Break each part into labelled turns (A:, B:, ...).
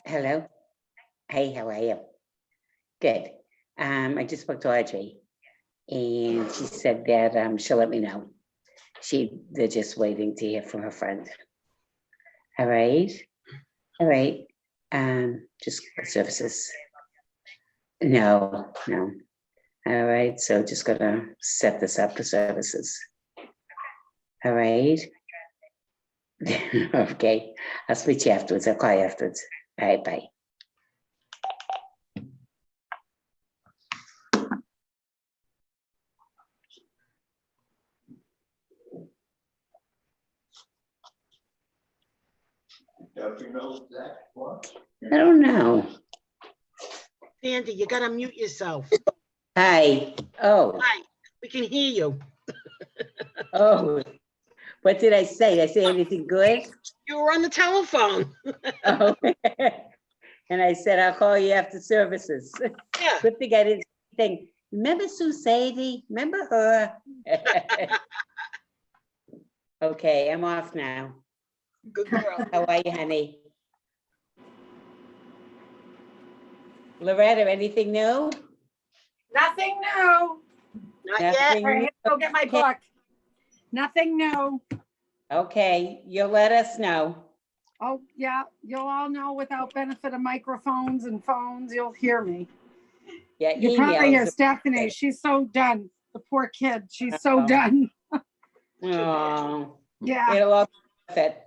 A: Hello. Hey, how are you? Good. I just spoke to Audrey and she said that she'll let me know. They're just waiting to hear from her friend. All right. All right. Just services. No. All right. So just gonna set this up for services. All right. Okay. I'll speak to you afterwards. I'll call you afterwards. All right, bye. I don't know.
B: Sandy, you gotta mute yourself.
A: Hi. Oh.
B: Hi, we can hear you.
A: Oh. What did I say? Did I say anything good?
B: You were on the telephone.
A: Oh. And I said, I'll call you after services.
B: Yeah.
A: Good thing I didn't think. Remember Sue Sadie? Remember her? Okay, I'm off now.
B: Good girl.
A: How are you, honey? Loretta, anything new?
C: Nothing new.
B: Not yet.
A: Nothing
C: All right,
A: new?
C: go get my book. Nothing new.
A: Okay, you'll let us know.
C: Oh, yeah, you'll all know without benefit of microphones and phones, you'll hear me.
A: Yeah,
C: You probably hear
A: emails.
C: Stephanie. She's so done. The poor kid. She's so
A: Oh.
C: done.
A: Oh,
C: Yeah.
A: it'll all be worth it.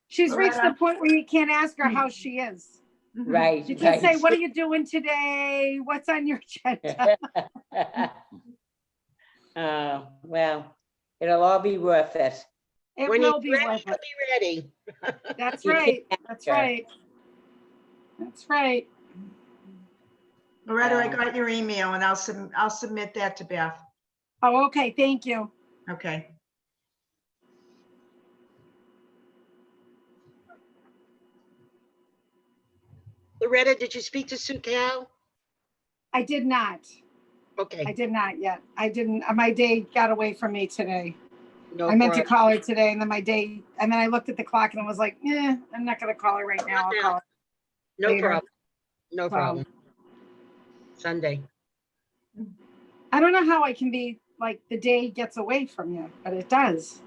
C: She's reached the point where you can't ask her how she is.
A: Right.
C: You just say, what are you doing today? What's on your agenda?
A: Oh, well, it'll all be worth it.
C: It
B: When
C: will
B: he's
C: be
B: ready,
C: worth
B: he'll
C: it.
B: be ready.
C: That's
A: You
C: right.
A: can
C: That's
A: ask her.
C: right. That's right.
D: Loretta, I got your email and I'll submit that to Beth.
C: Oh, okay. Thank you.
D: Okay.
B: Loretta, did you speak to Sue Cal?
C: I did not.
B: Okay.
C: I did not yet. I didn't. My day got away from me today.
B: No
C: I meant to
B: problem.
C: call her today, and then I looked at the clock and I was like, I'm not going to call her right now. I'll call her
B: No
C: later.
B: problem. No problem. Sunday.
C: I don't know how I can be like the day gets away from you, but it does.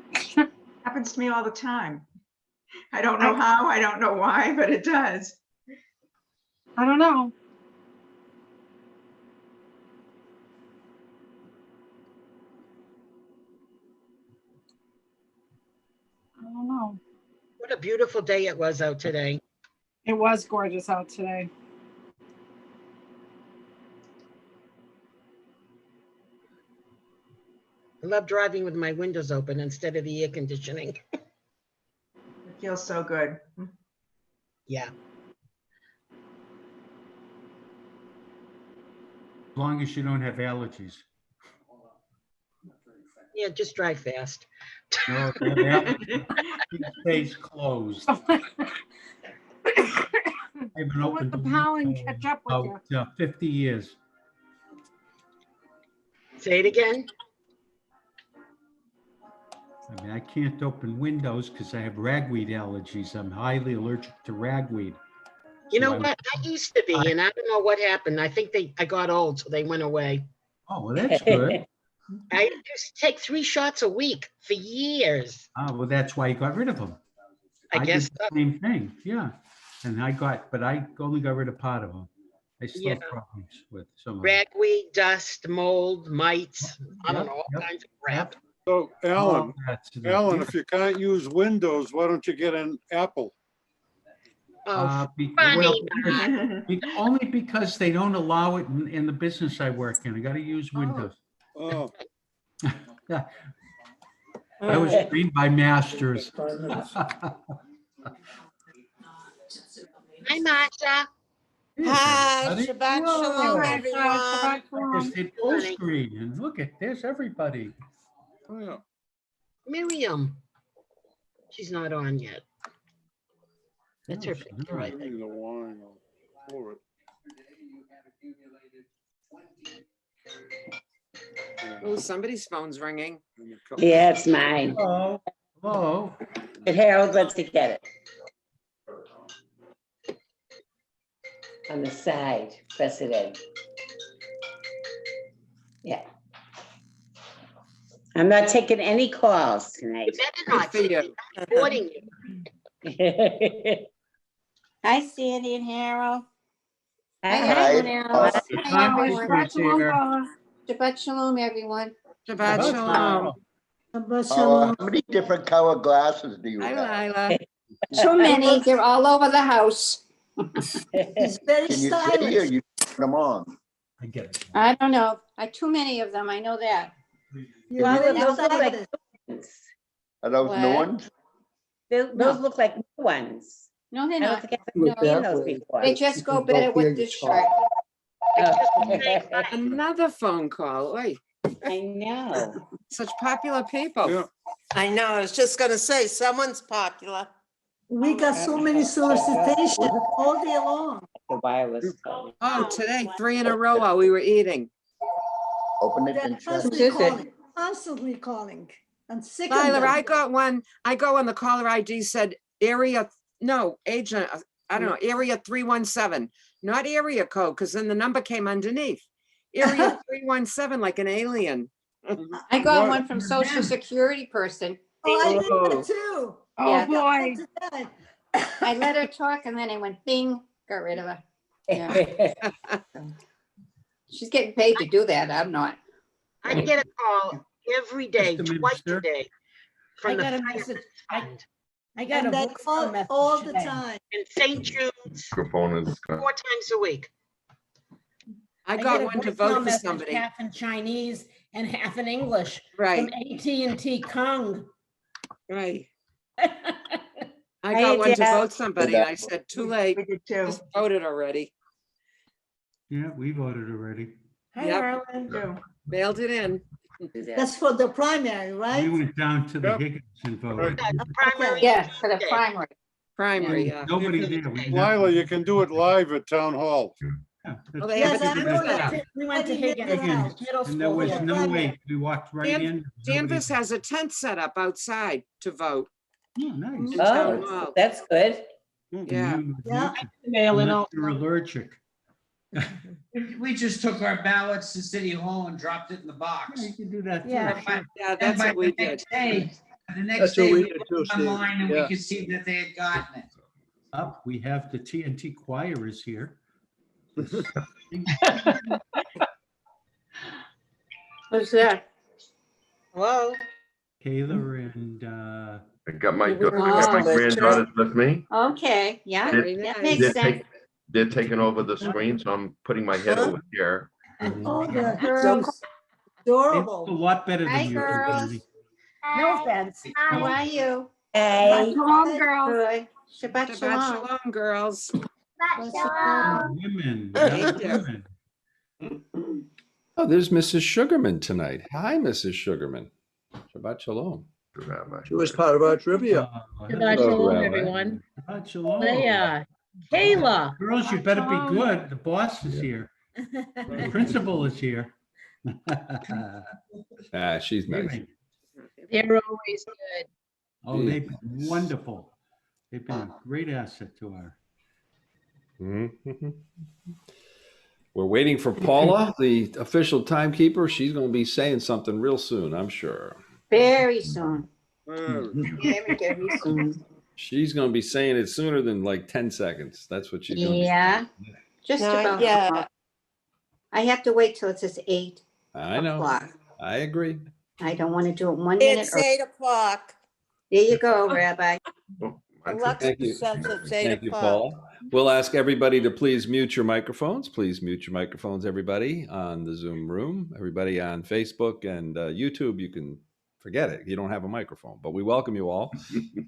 D: Happens to me all the time. I don't know how, I don't know why, but it does.
C: I don't know. I don't know.
B: What a beautiful day it was out today.
C: It was gorgeous out today.
B: I love driving with my windows open instead of the air conditioning.
D: It feels so good.
B: Yeah.
E: As long as you don't have allergies.
B: Yeah, just drive fast.
E: No, that stays closed. I haven't
C: Don't let
E: opened
C: the
E: a
C: pollen
E: window
C: catch up with you.
E: about 50 years.
B: Say it again.
E: I mean, I can't open windows because I have ragweed allergies. I'm highly allergic to ragweed.
B: You know
E: So
B: what? I used to be, and I don't know what happened. I think I got old, so they went away.
E: Oh, well, that's good.
B: I used to take 3 shots a week for years.
E: Oh, well, that's why you got rid of them.
B: I guess
E: did the same thing, yeah. And but I only got rid of part of them. I still have problems with some of them.
B: ragweed, dust, mold, mites. I don't
E: Yep,
B: know, all
E: yep,
B: kinds of crap.
F: So
E: Oh, that's the-
F: Alan,
E: yeah.
F: if you can't use Windows, why don't you get an Apple?
B: Oh,
E: Well,
B: funny.
E: only because they don't allow it in the business I work in. I got to use Windows.
F: Oh,
E: Yeah. I was trained by masters.
B: Hi, Masha.
G: Hi,
E: Everybody.
G: Shabbat
E: Whoa.
G: Shalom,
C: Shabbat
G: everyone.
C: shalom.
E: Just did full screen and look at, there's everybody.
F: oh, yeah.
B: Miriam. She's not on yet. That's
E: No,
B: her
E: she's
B: picture,
E: not.
B: I
F: Give
B: think.
F: me the wine. I'll pour it.
G: Oh, somebody's phone's ringing.
F: And a cup.
A: Yeah, it's mine.
E: Hello, hello.
A: But Harold wants to get it. on the side, press it in. Yeah. I'm not taking any calls tonight.
B: You better
G: Good
B: not.
G: for you.
B: I'm recording you.
H: Hi, Sandy and Harold.
A: Hi.
H: everyone else.
E: The
H: Hi, everyone.
E: timekeeper's here.
H: Shabbat shalom, everyone.
G: Shabbat shalom.
I: How many different color glasses do you
G: Hi,
I: have?
G: Lila.
H: Too many. They're all over the house.
J: He's very
I: Can you see or
J: stylish.
I: you put them on?
E: I get it.
H: I don't know. Too many of them. I know that.
J: You're very
A: Those look like
J: stylish.
I: Are those new
H: What?
I: ones?
A: Those look like new ones.
H: No, they're
A: I don't
H: not.
A: think I've
H: No.
A: seen those before.
H: They just go better with this shirt.
A: Oh,
G: Another phone call. Oi,
A: I know.
G: such popular people.
F: Yeah.
K: I know, I was just gonna say, someone's popular.
J: We got so many solicitations all day long.
A: The wireless phone.
G: Oh, today, 3 in a row while we were eating.
I: Open it
J: They're
I: and check.
J: constantly calling. I'm sick of
G: Tyler,
J: them.
G: I got one. I go on the caller ID said agent, I don't know, area 317, not area code, because then the number came underneath. Area 317, like an alien.
H: I got one from Social Security person.
J: Oh, I did
G: Oh.
J: that too.
C: Oh,
H: Yeah.
C: boy.
J: Today.
H: I let her talk and then I went bing, got rid of her. Yeah. She's getting paid to do that. I'm not.
B: I get a call every day,
E: Mr.
B: twice a
E: Minister?
B: day. From the
L: got a
B: fire
L: message.
B: department
L: I got a
J: And they
L: voicemail
J: call
L: message
J: all the
L: today.
J: time.
B: in St. Jude's,
I: Microphone is.
B: 4 times a week.
G: I
L: got
G: got
L: a
G: one to
L: voicemail
G: vote for
L: message,
G: somebody.
L: half in Chinese and half in English
G: Right,
L: from AT&T Kong.
G: right.
A: Hi,
G: I got one to
A: Adele.
G: vote somebody. and I said, too late,
D: We did too.
G: just voted already.
E: Yeah, we voted already.
L: Hi,
G: Yep.
L: Harlan.
D: Too.
G: Mailed it in.
J: That's for the primary,
E: We
J: right?
E: went down to the
F: Yep.
E: Higginson vote.
B: The primary.
H: Yeah, for the
B: Tuesday.
H: primary.
G: Primary, yeah.
E: Nobody there. We didn't-
F: Lila, you can do it live at town hall.
E: Yeah,
G: Oh,
E: that's-
G: they have
J: Yes,
G: a
J: I
G: tent
J: know
G: set up.
J: that.
L: We went to Higgins
E: Higgins,
L: Middle
E: And there
L: School.
E: was
J: Yeah.
E: no way. We walked right
G: Dan-
E: in.
G: Danvers has a tent set up outside to vote.
E: Oh, nice.
G: in town
A: Oh,
G: hall.
A: that's good.
G: Yeah.
J: Yeah.
L: Mail in
E: Unless
L: all.
E: you're allergic.
M: We just took our ballots to City Hall and dropped it in the box.
E: Yeah, you can do that too.
L: Yeah.
G: Yeah,
M: And
G: that's
M: by
G: what we
M: the
G: did.
M: next day, the next
F: That's what
M: day,
F: we
M: we
F: did
M: looked
F: too, Steve.
M: online and we
F: Yeah.
M: could see that they had gotten it.
E: Up, we have the TNT choir is here.
H: Who's that?
B: Hello?
E: Kayla and,
I: I got my
H: Oh,
I: granddaughters with me.
H: Okay, yeah,
G: Very
H: that
G: nice.
H: makes sense.
I: They're taking over the screen, so I'm putting my head over here.
J: Oh, the
H: Girls,
E: they look a
J: adorable.
E: lot better
H: Hi,
E: than you.
H: girls.
L: No offense.
H: How are you?
A: Hey,
C: Shalom, girls.
H: Good. Shabbat
G: Shabbat
H: shalom.
G: shalom, girls.
E: Women,
G: Thank you.
E: women.
N: Oh, there's Mrs. Sugarman tonight. Hi, Mrs. Sugarman. Shabbat shalom.
F: She was part of our trivia.
L: Shabbat
N: Hello,
L: shalom,
N: Rabbi.
L: everyone.
E: Shabbat shalom.
L: Hey, Kayla.
E: Girls, you better be good. The boss is here. The principal is here.
N: Ah, she's nice.
L: They're always good.
E: Oh, they've been wonderful. They've been a great asset to our.
N: Mhm. We're waiting for Paula, the official timekeeper. She's going to be saying something real soon, I'm sure.
H: Very soon.
G: Mm.
H: Very soon.
N: She's going to be saying it sooner than like 10 seconds. That's what she's going to be.
H: Yeah, just
K: Not
H: about.
K: yet.
H: I have to wait till it says 8
N: I know.
H: o'clock.
N: I agree.
H: I don't want to do it 1 minute.
K: It's
H: early.
K: 8 o'clock.
H: There you go, Rabbi.
K: Alexa
N: Thank you.
K: says it's 8
N: Thank you,
K: o'clock.
N: Paula. We'll ask everybody to please mute your microphones. Please mute your microphones, everybody on the Zoom room. Everybody on Facebook and YouTube, you can forget it. You don't have a microphone. But we welcome you all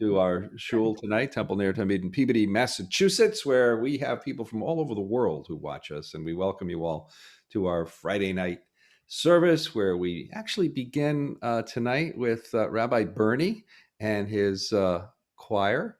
N: to our shul tonight, Temple Ner Tamid in Peabody, Massachusetts, where we have people from all over the world who watch us. And we welcome you all to our Friday night service, where we actually begin tonight with Rabbi Bernie and his choir.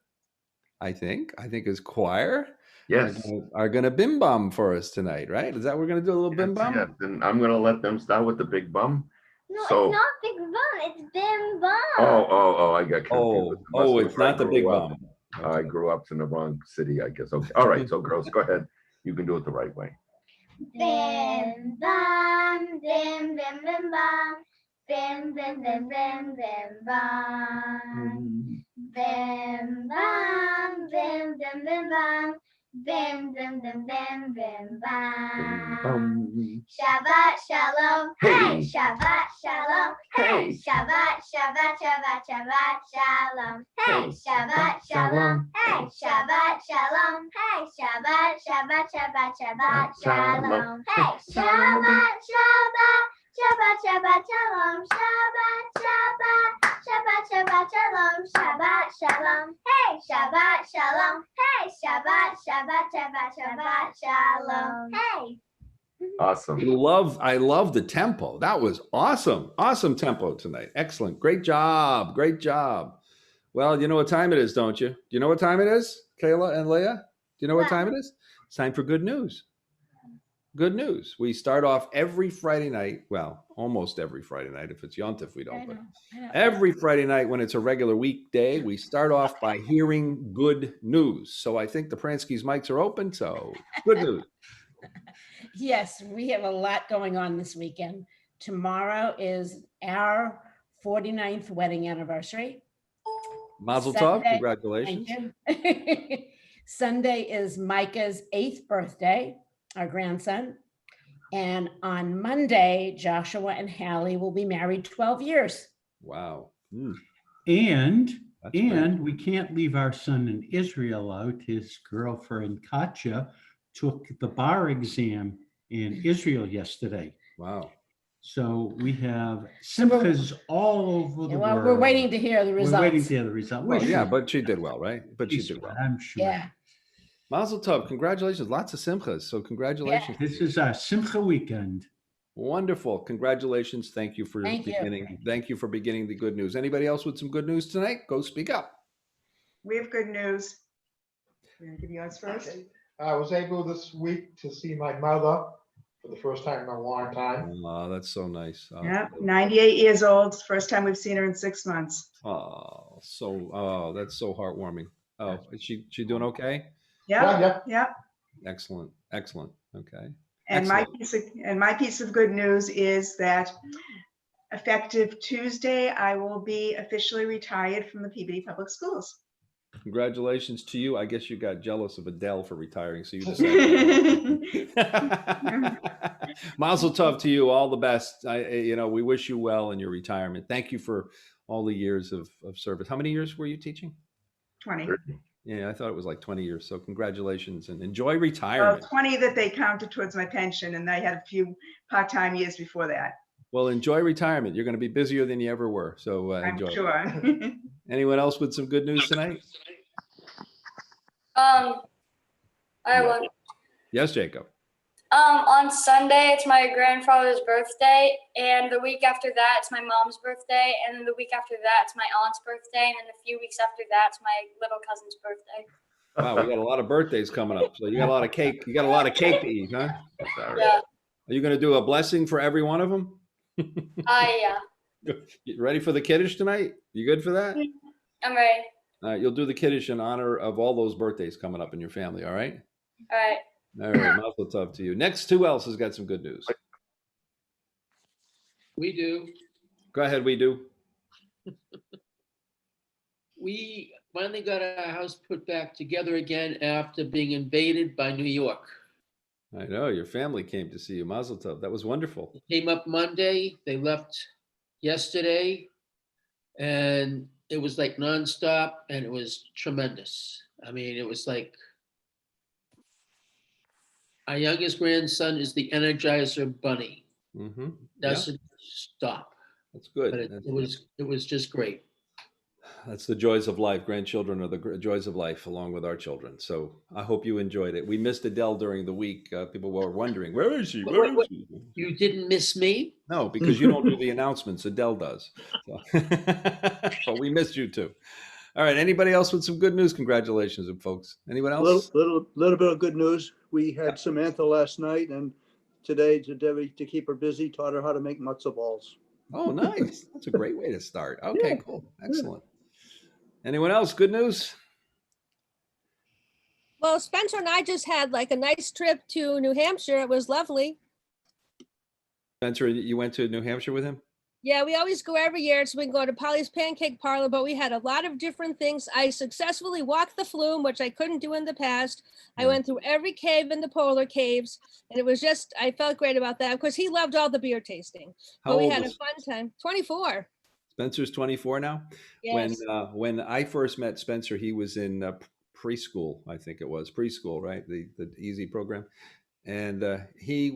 N: I think his choir
I: Yes.
N: are gonna bim bam for us tonight, right? Is that we're gonna do a little bim bam?
I: Yes, and I'm gonna let them start with the big bum.
O: No,
I: So-
O: it's not Big Bum. It's Bim Bum.
I: Oh, I got confused.
N: Oh, it's not the big bum.
I: I grew up in the wrong city, I guess. Okay, all right, so girls, go ahead. You can do it the right way.
O: Bim bam, bim bim bim bam, bim bim bim bim bim bam, bim bam, bim bim bim bam, bim bim bim bim bim bam. Shabbat shalom, hey, Shabbat shalom, hey, Shabbat Shabbat Shabbat Shabbat shalom, hey, Shabbat shalom, hey, Shabbat shalom, hey, Shabbat Shabbat Shabbat Shabbat shalom, hey, Shabbat Shabbat Shabbat Shabbat shalom, Shabbat Shabbat Shabbat Shabbat shalom, Shabbat shalom, hey, Shabbat shalom, hey, Shabbat Shabbat Shabbat Shabbat shalom, hey.
I: Awesome.
N: I love the tempo. That was awesome. Awesome tempo tonight. Excellent. Great job. Great job. Well, you know what time it is, don't you? Do you know what time it is, Kayla and Leah? Do you know what time it is? It's time for good news. Good news. We start off every Friday night. Well, almost every Friday night. If it's Yontif, we don't. But every Friday night when it's a regular weekday, we start off by hearing good news. So I think the Pransky's mics are open. So good news.
L: Yes, we have a lot going on this weekend. Tomorrow is our 49th wedding anniversary.
N: Mazel tov,
L: Sunday-
N: congratulations.
L: Thank you. Sunday is Micah's 8th birthday, our grandson. And on Monday, Joshua and Hallie will be married 12 years.
N: Wow.
E: And
N: That's great.
E: we can't leave our son in Israel out. His girlfriend Katya took the bar exam in Israel yesterday.
N: Wow.
E: So we have simchas all over the
L: Well,
E: world.
L: we're waiting to hear the results.
E: We're waiting to hear the result.
N: Well, yeah,
E: Sure.
N: but she did well, right? But she did well.
E: I'm sure.
L: Yeah.
N: Mazel tov, congratulations. Lots of simchas. So congratulations.
E: This is our simcha weekend.
N: Wonderful. Congratulations. Thank you for
L: Thank you.
N: beginning. Thank you for beginning the good news. Anybody else with some good news tonight? Go speak up.
D: We have good news. We're gonna give you yours first.
P: I was able this week to see my mother for the first time in a long time.
N: Oh, that's so nice. Oh,
D: Yeah, 98 years old. First time we've seen her in 6 months.
N: That's so heartwarming. Oh, is she doing okay?
D: Yeah.
N: Excellent. Excellent. Okay.
D: And
N: Excellent.
D: my piece of good news is that effective Tuesday, I will be officially retired from the Peabody Public Schools.
N: Congratulations to you. I guess you got jealous of Adele for retiring, so you decided. Mazel tov to you. All the best. We wish you well in your retirement. Thank you for all the years of service. How many years were you teaching?
D: 20.
N: Yeah, I thought it was like 20 years. So congratulations and enjoy
D: Well,
N: retirement.
D: 20 that they counted towards my pension, and I had a few part-time years before that.
N: Well, enjoy retirement. You're going to be busier than you ever were. So
D: I'm
N: enjoy.
D: sure.
N: Anyone else with some good news tonight?
Q: I have one.
N: Yes, Jacob.
Q: On Sunday, it's my grandfather's birthday, and the week after that, it's my mom's birthday, and then the week after that, it's my aunt's birthday, and then a few weeks after that, it's my little cousin's birthday.
N: Wow, we got a lot of birthdays coming up. So you got a lot of cake. You got a lot of cake to eat, huh?
Q: Yeah.
N: Are you going to do a blessing for every one of them?
Q: Yeah.
N: You ready for the kiddush tonight? You good for that?
Q: I'm ready.
N: All right, you'll do the kiddush in honor of all those birthdays coming up in your family. All right.
Q: All right.
N: All right. Mazel tov to you. Next, who else has got some good news?
R: We do.
N: Go ahead. We do.
R: We finally got our house put back together again after being invaded by New York.
N: I know your family came to see you. Mazel tov. That was wonderful.
R: They came up Monday. They left yesterday, and it was like nonstop, and it was tremendous. I mean, it was like our youngest grandson is the Energizer Bunny.
N: Mm-hmm.
R: Doesn't stop.
N: That's good.
R: But it was just great.
N: That's the joys of life. Grandchildren are the joys of life along with our children. So I hope you enjoyed it. We missed Adele during the week. People were wondering, where is she? Where is she?
R: You didn't miss me?
N: No, because you don't do the announcements. Adele does. So. But we missed you too. All right. Anybody else with some good news? Congratulations, folks. Anyone else?
F: Little bit of good news. We had Samantha last night, and today to keep her busy, taught her how to make matzo balls.
N: Oh, nice. That's a great way to start. Okay, cool. Excellent. Anyone else? Good news?
S: Well, Spencer and I just had like a nice trip to New Hampshire. It was lovely.
N: Spencer, you went to New Hampshire with him?
S: Yeah, we always go every year, so we can go to Polly's Pancake Parlor, but we had a lot of different things. I successfully walked the flume, which I couldn't do in the past. I went through every cave in the polar caves, and it was just, I felt great about that because he loved all the beer tasting.
N: How
S: But we
N: old
S: had a
N: is
S: fun time. 24.
N: Spencer's 24 now?
S: Yes.
N: When I first met Spencer, he was in preschool, I think it was preschool, right? The easy program. And he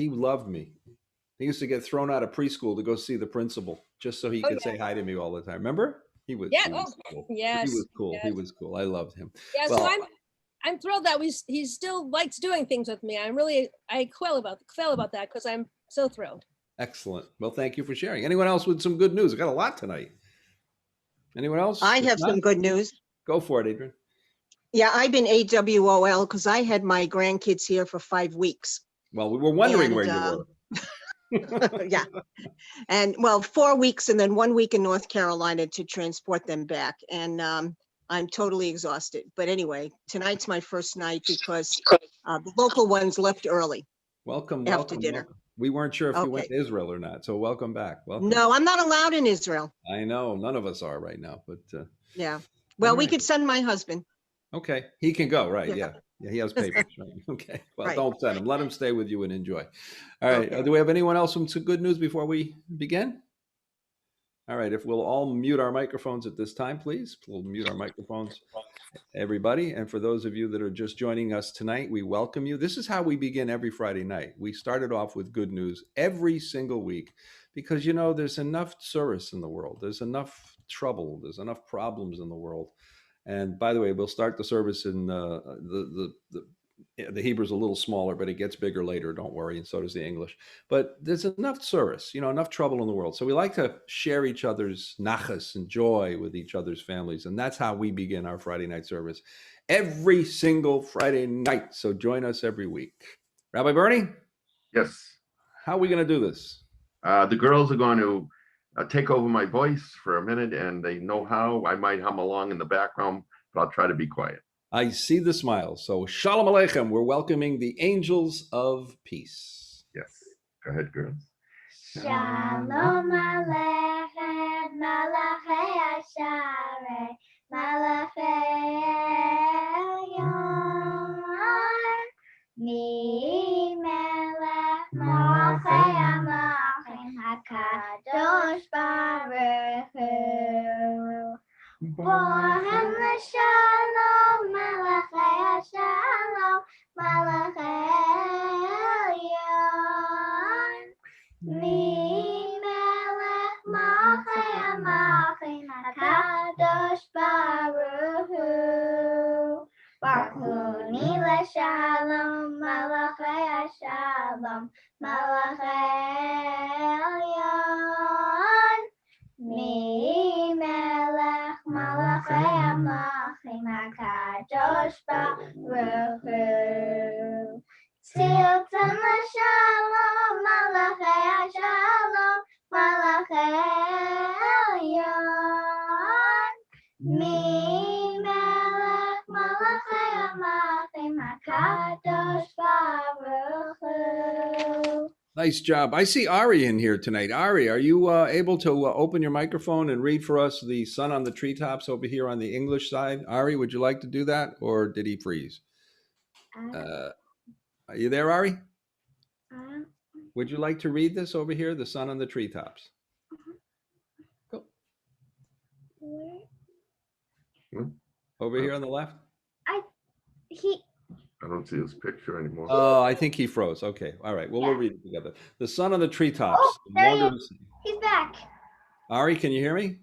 N: loved me. He used to get thrown out of preschool to go see the principal just so he could say hi to me all the time. Remember? He was cool.
S: Yes.
N: He was cool.
S: Yes.
N: He was cool. I loved him.
S: Yeah,
N: Well,
S: so I'm thrilled that he still likes doing things with me. I quell about that because I'm so thrilled.
N: excellent. Well, thank you for sharing. Anyone else with some good news? I got a lot tonight. Anyone else?
T: I
N: If
T: have some
N: not,
T: good news.
N: Go for it, Adrian.
T: Yeah, I've been AWOL because I had my grandkids here for 5 weeks.
N: Well, we were wondering
T: And,
N: where you were.
T: Yeah. And well, 4 weeks and then 1 week in North Carolina to transport them back. And I'm totally exhausted. But anyway, tonight's my first night because the local ones left early.
N: Welcome,
T: after
N: welcome,
T: dinner.
N: welcome. We weren't sure if you went
T: Okay.
N: to Israel or not, so welcome back. Welcome.
T: No, I'm not allowed in Israel.
N: I know none of us are right now, but
T: Yeah. Well, we
N: right.
T: could send my husband.
N: okay, he can go, right?
T: Yeah.
N: Yeah, yeah, he has papers, right? Okay, well,
T: Right.
N: don't send him. Let him stay with you and enjoy. All right. Do we have anyone else with some good news before we begin? All right, if we'll all mute our microphones at this time, please. We'll mute our microphones, everybody. And for those of you that are just joining us tonight, we welcome you. This is how we begin every Friday night. We started off with good news every single week because, you know, there's enough service in the world. There's enough trouble. There's enough problems in the world. And by the way, we'll start the service in the Hebrew's a little smaller, but it gets bigger later. Don't worry. And so does the English. But there's enough service, you know, enough trouble in the world. So we like to share each other's nachas and joy with each other's families. And that's how we begin our Friday night service every single Friday night. So join us every week. Rabbi Bernie?
I: Yes.
N: How are we going to do this?
I: The girls are going to take over my voice for a minute, and they know how. I might hum along in the background, but I'll try to be quiet.
N: I see the smiles. So Shalom Aleichem. We're welcoming the angels of peace.
I: Yes. Go ahead, girls.
O: Shalom Aleichem, Malachei Asharei, Malachei Elyon, Mi Melech Malachei Amachim, HaKadosh Baruch Hu. Bohem Shalom, Malachei Shalom, Malachei Elyon. Mi Melech Malachei Amachim, HaKadosh Baruch Hu. Baruch Hu Shalom, Malachei Shalom, Malachei Elyon. Mi Melech Malachei Amachim, HaKadosh Baruch Hu. Tziltzem Shalom, Malachei Shalom, Malachei Elyon. Mi Melech Malachei Amachim, HaKadosh Baruch Hu.
N: Nice job. I see Ari in here tonight. Ari, are you able to open your microphone and read for us the sun on the treetops over here on the English side? Ari, would you like to do that, or did he freeze? Are you there, Ari? Would you like to read this over here, the sun on the treetops? Go. Over here on the left?
I: I don't see his picture anymore.
N: Oh, I think he froze. Okay. All right. Well, we'll read it together. The sun on the treetops.
O: Oh, there he
N: Longer-
O: is. He's back.
N: Ari, can you hear me?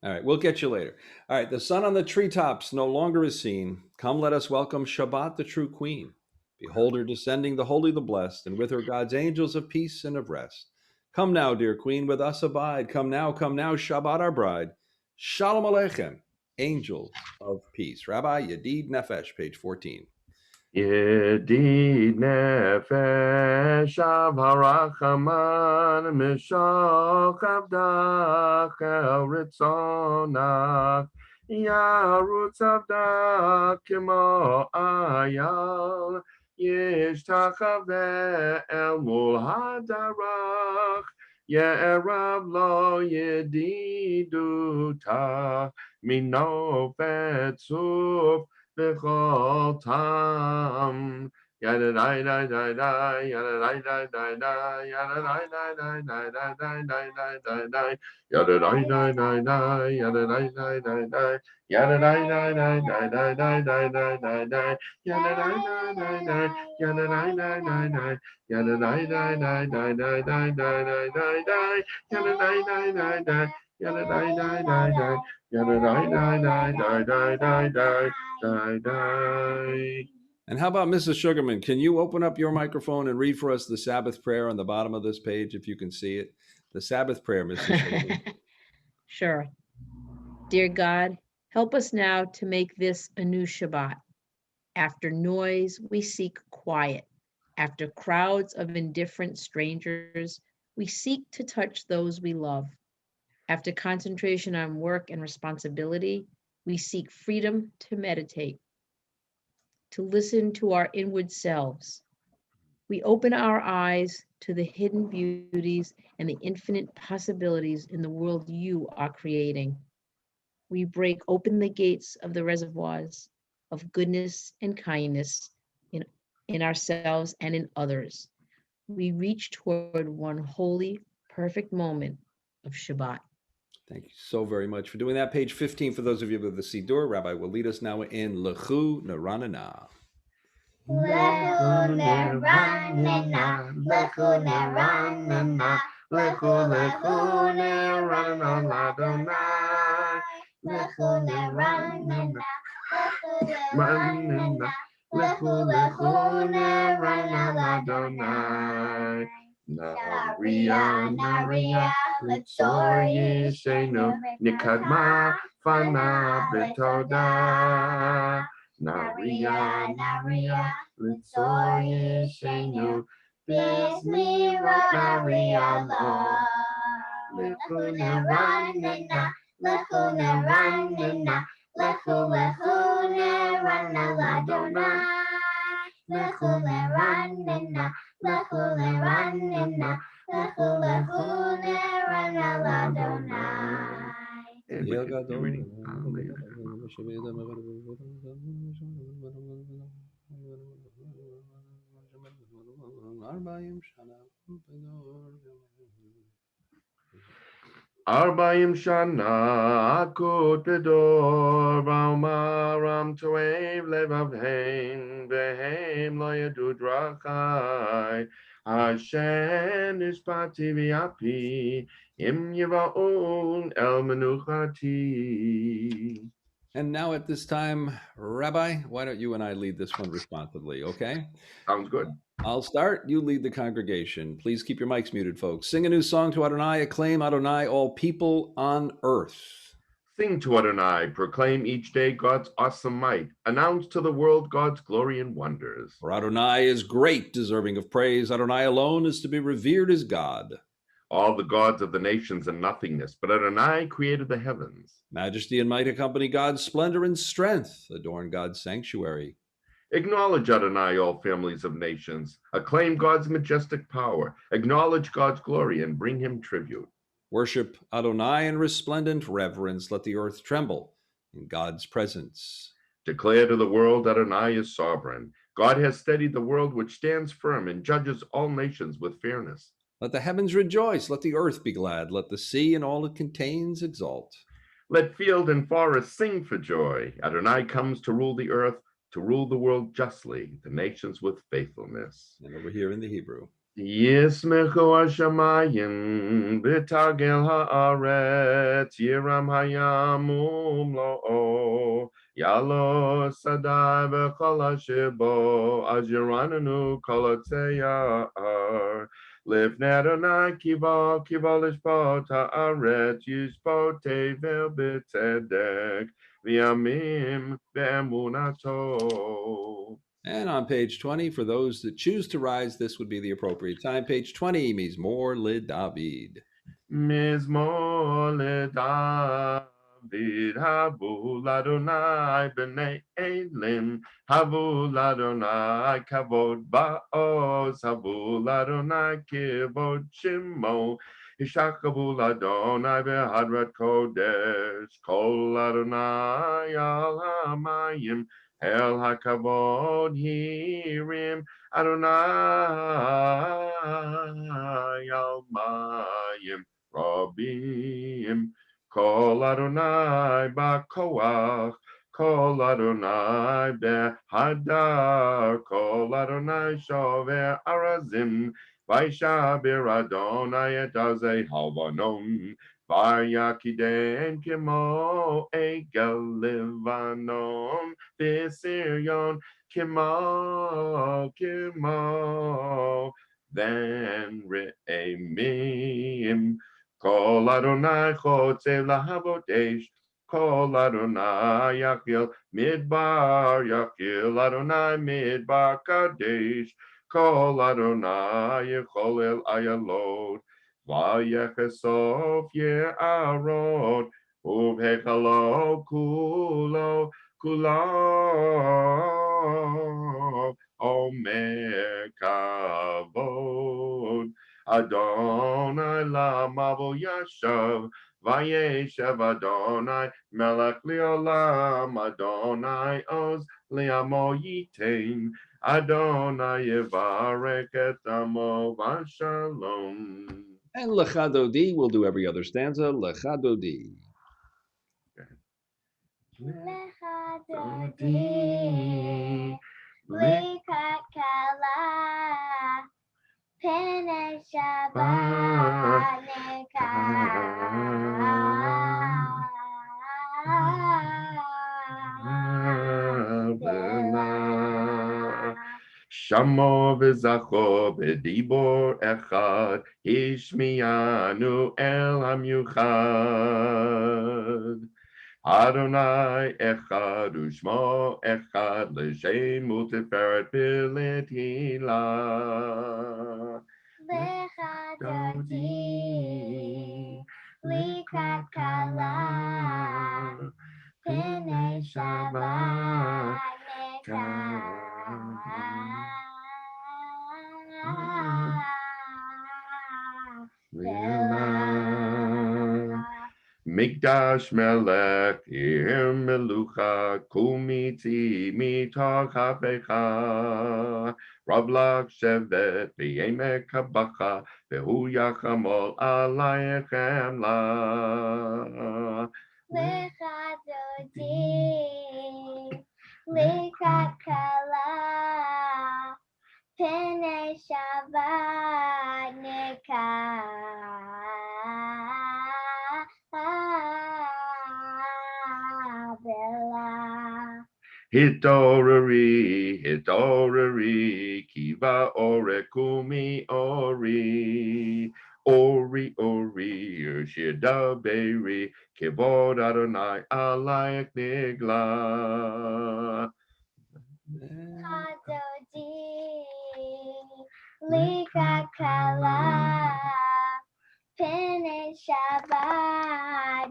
N: All right, we'll get you later. All right, the sun on the treetops no longer is seen. Come, let us welcome Shabbat, the true queen. Behold her descending, the holy, the blessed, and with her God's angels of peace and of rest. Come now, dear queen, with us abide. Come now, Shabbat, our bride. Shalom Aleichem, angels of peace. Rabbi Yedid Nefesh, page 14.
I: Yedid nefesh av harachaman mishoch avdach el ritzonach ירוץ עבדה כמו אייל, ישתחווה אל מול הדרך, יערב לו ידידותה, מנופת צוף בכל טעם. Yada da da da da, yada da da da da, yada da da da da da da da da da, yada da da da da, yada da da da da, yada da da da da da da da da da da, yada da da da da, yada da da da da, yada da da da da da da da da da da, yada da da da da, yada da da da da, yada da da da da da da da.
N: And how about Mrs. Sugarman? Can you open up your microphone and read for us the Sabbath prayer on the bottom of this page, if you can see it? The Sabbath prayer, Mrs. Sugarman.
U: Sure. Dear God, help us now to make this a new Shabbat. After noise, we seek quiet. After crowds of indifferent strangers, we seek to touch those we love. After concentration on work and responsibility, we seek freedom to meditate, to listen to our inward selves. We open our eyes to the hidden beauties and the infinite possibilities in the world you are creating. We break open the gates of the reservoirs of goodness and kindness in ourselves and in others. We reach toward one holy, perfect moment of Shabbat.
N: Thank you so very much for doing that. Page 15, for those of you with the Siddur, Rabbi will lead us now in Lechu Neranana.
O: Lechu neranana, lechu neranana, lechu neranana ladonai. Lechu neranana, lechu neranana ladonai. Naria, Naria, Litzor Yishenu, Nikadma, Fana, Betoda. Naria, Naria, Litzor Yishenu, Bismira, Naria, Lo. Lechu neranana, lechu neranana, lechu neranana ladonai. Lechu neranana, lechu neranana, lechu neranana ladonai.
I: And we continue reading. Arbaim Shana Akut Bedor Baumaram Toev Levavheim Vehem Lo Yadu Drachai Hashem Nishpati V'Api Im Yivaun El Menuchati.
N: And now at this time, Rabbi, why don't you and I lead this one responsibly, okay?
I: Sounds good.
N: I'll start. You lead the congregation. Please keep your mics muted, folks. Sing a new song to Adonai. Acclaim Adonai, all people on earth.
I: Sing to Adonai. Proclaim each day God's awesome might. Announce to the world God's glory and wonders.
N: For Adonai is great, deserving of praise. Adonai alone is to be revered as God.
I: All the gods of the nations are nothingness, but Adonai created the heavens.
N: Majesty and might accompany God's splendor and strength. Adorn God's sanctuary.
I: Acknowledge Adonai, all families of nations. Acclaim God's majestic power. Acknowledge God's glory and bring him tribute.
N: Worship Adonai in resplendent reverence. Let the earth tremble in God's presence.
I: Declare to the world Adonai is sovereign. God has steadied the world which stands firm and judges all nations with fairness.
N: Let the heavens rejoice. Let the earth be glad. Let the sea and all it contains exult.
I: Let field and forest sing for joy. Adonai comes to rule the earth, to rule the world justly, the nations with faithfulness.
N: And over here in the Hebrew.
I: Yismechu hashamayim b'tagel haaretz yiram hayam umlo'o yalo sadai v'chol asher bo ajirananu kol hatzeyar lifnei Adonai kiva lishpot haaretz yishpot tevel b'tzedek v'yamim be'emunato.
N: And on page 20, for those that choose to rise, this would be the appropriate time. Page 20, Mizmor LeDavid.
I: Mizmor LeDavid. David, Havu Ladonai B'nei Elim, Havu Ladonai Kavod Ba'oz, Havu Ladonai Kivod Shimo, Hishakavu Ladonai Behadrat Kodesh, Kol Ladonai Al Hamayim, El HaKavod Hirim, Adonai Al Mayim, Rabim, Kol Adonai Ba'koach, Kol Adonai Behadar, Kol Adonai Shover Arazim, Vaishabir Adonai et Azeh Halvanon, Vayakiden Kimo Egel Levanon, Visirion, Kimo, then Re'emim, Kol Adonai Chotzev Lahavodesh, Kol Adonai Yachil Midbar, Yachil Adonai Midbar Kadesh, Kol Adonai Yecholel Ayalot, Vayechesof Ye'arot, Uvhechalo Kulo, Kulo, Omer Kavod, Adonai Lamavo Yashav, Vayeshev Adonai, Melech Leolam, Adonai Oz, Leamo Yitain, Adonai Yevarek et Amo Vashalom.
N: And Lechadodi, we'll do every other stanza. Lechadodi.
O: Lechadodi, Likakala, Pene Shabbat
I: Shamo v'zacho b'dibor echad, Ishmiyanu el hamyuchad. Adonai echad u'shmo echad, L'shem u'tiferet b'letila.
O: Lechadodi, Likakala, Pene Shabbat
I: Mikdash melech ir melucha kumiti mitoch hafecha Rablach shevet v'yemek habacha vehu yachamol alayechem la.
O: Lechadodi, Likakala, Pene Shabbat Bela.
I: Hitorari, hitorari, kiva ore kumi ori. Ori, ori, shida beri, kivod Adonai alayek nigla.
O: Hadodi, Likakala, Pene Shabbat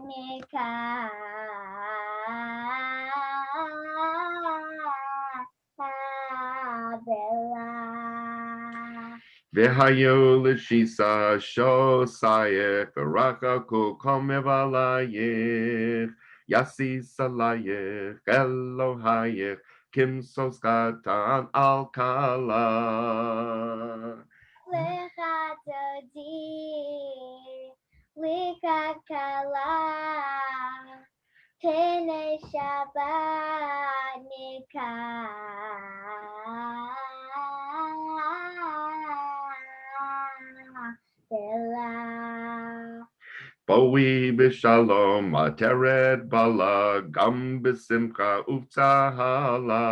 O: Bela.
I: V'hayo l'shisa shosayech, v'raka kukom evalayech, yasis alayech, Elohayech, kimsos katan al kala.
O: Lechadodi, Likakala, Pene Shabbat Bela.
I: Boi b'shalom, ateret bala, gam b'simcha uftahala.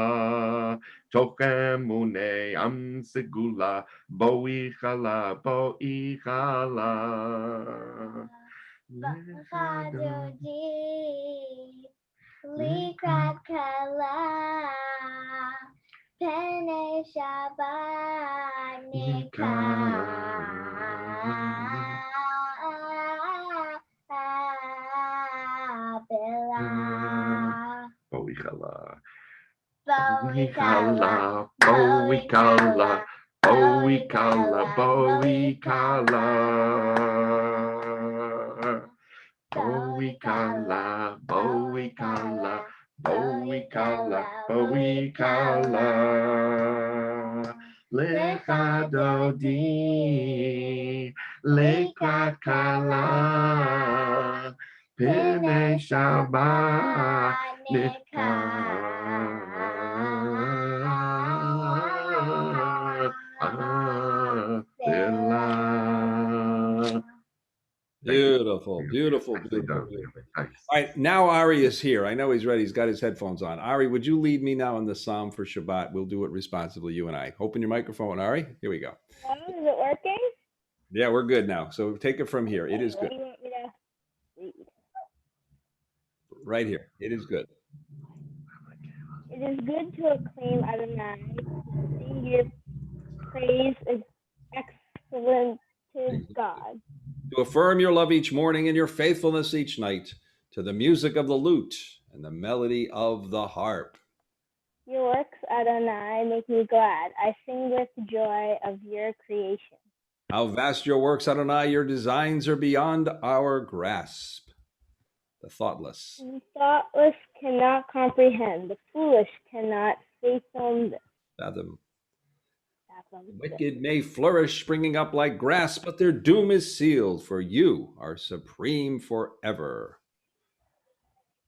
I: Tochem mune am segula, boi chala, boi chala.
O: Lechadodi, Likakala, Pene Shabbat Bela.
I: Boikala, boikala, boikala, boikala. Boikala, boikala, boikala, boikala. Lecha dodi, lecha kala. Pene Shabbat
N: Beautiful, beautiful, beautiful, beautiful. All right, now Ari is here. I know he's ready. He's got his headphones on. Ari, would you lead me now in the Psalm for Shabbat? We'll do it responsibly, you and I. Open your microphone, Ari. Here we go.
O: Is it working?
N: Yeah, we're good now. So take it from here. It is
O: What
N: good.
O: do you want me to read?
N: Right here. It is good.
O: It is good to acclaim Adonai, to sing your praise is excellent to God.
N: To affirm your love each morning and your faithfulness each night, to the music of the lute and the melody of the harp.
O: Your works, Adonai, make me glad. I sing with joy of your creation.
N: How vast your works, Adonai, your designs are beyond our grasp. The thoughtless.
O: The thoughtless cannot comprehend. The foolish cannot fathom.
N: Fathom. Wicked may flourish, springing up like grass, but their doom is sealed, for you are supreme forever.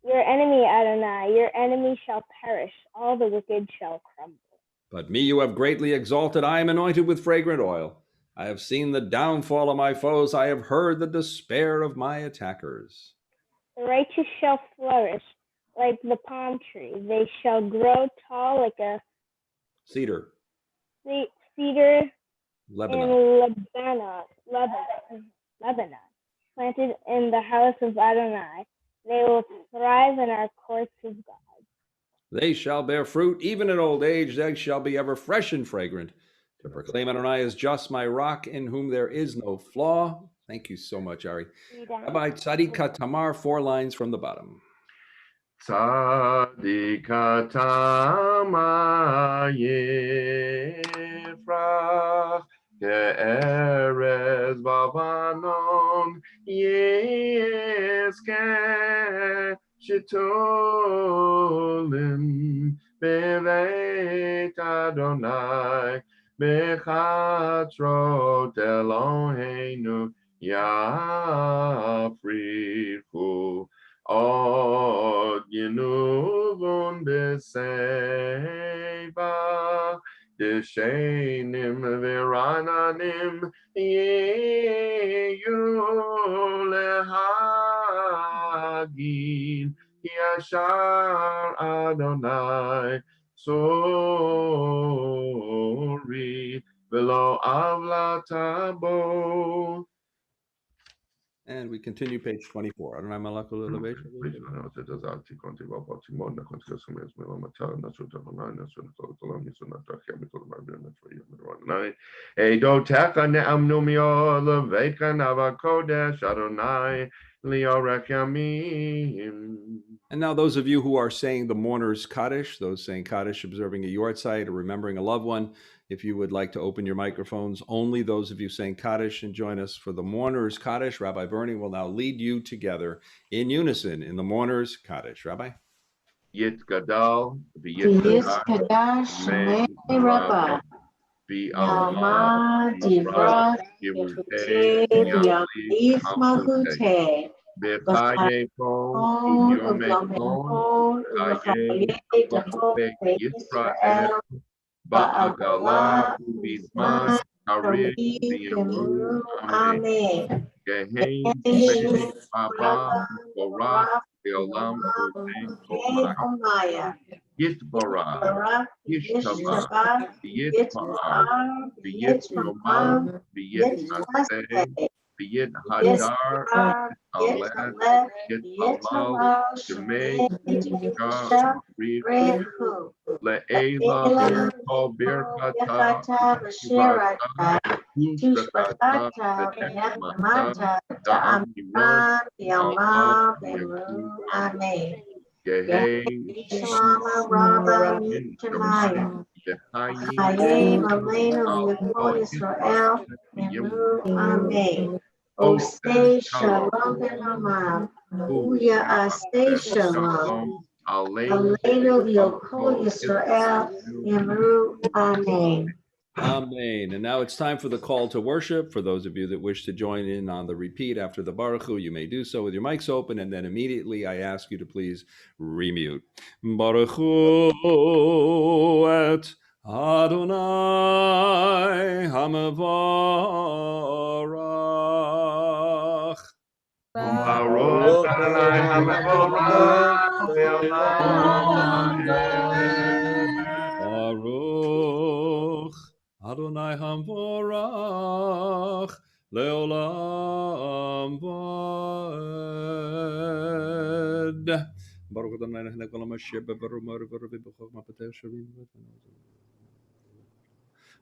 O: Your enemy, Adonai, your enemy shall perish. All the wicked shall crumble.
N: But me you have greatly exalted. I am anointed with fragrant oil. I have seen the downfall of my foes. I have heard the despair of my attackers.
O: The righteous shall flourish like the palm tree. They shall grow tall like a
N: Cedar.
O: Cedar
N: Lebanon.
O: in Lebanon, planted in the house of Adonai. They will thrive in our courts of God.
N: They shall bear fruit, even in old age. They shall be ever fresh and fragrant. To proclaim Adonai is just, my rock, in whom there is no flaw. Thank you so much, Ari. Rabbi Tzadika Tamar, 4 lines from the bottom.
I: Tzadika Tamar yefrach ke'erez bavanon yezke shetolim beveit Adonai bechatzrot Eloheinu yafrichu od yenuvon beseva deshenim verananim yeyu lehagid yashar Adonai sori velo avlatabo.
N: And we continue page 24. Adonai Malakul Elevation. And now those of you who are saying the mourner's Kaddish, those saying Kaddish, observing a yahrzeit or remembering a loved one, if you would like to open your microphones, only those of you saying Kaddish, and join us for the mourner's Kaddish. Rabbi Bernie will now lead you together in unison in the mourner's Kaddish. Rabbi?
I: Yit Gadal,
M: V'yis Kadash Shmei Rabbah, Yalma Divrach Yehutei Yamif Mahutei, B'chaye Kol U'Gamei Chaye Dehok Yisrael, Ba'agala U'Bizman Harif V'Yemru Amen. Geheim Baba Korach V'Olam Omaya. Yitbarach, Yishtabach, Yitma'ar, Yitma'ar, Yitmaseh, Yithadar, Aleh, Yithalal, Shemei, Yishkar, Richu, Le'ela, Kol Birchata, Shirata, Tushbachata, V'Nechmata, Da'am Yimot, Allah, V'Yamru, Amen. Gehe
O: Shalom Rabba Shemayim. Hayim Aleinu V'Yekol Yisrael. Emru Amen. Osei Shalom V'Namav. Uya Asei Shalom. Aleinu V'Yekol Yisrael. Emru Amen.
N: Amen. And now it's time for the call to worship. For those of you that wish to join in on the repeat after the Baruch Hu, you may do so with your mics open, and then immediately I ask you to please remute. Baruch Hu et Adonai HaMevorach.
I: Baruch Adonai HaMevorach le'olam.
N: Baruch Adonai HaMevorach le'olam va'ed. Baruch Adonai Eloheinu kol hamashiach b'verumah v'b'chokhmah b'teh shavim.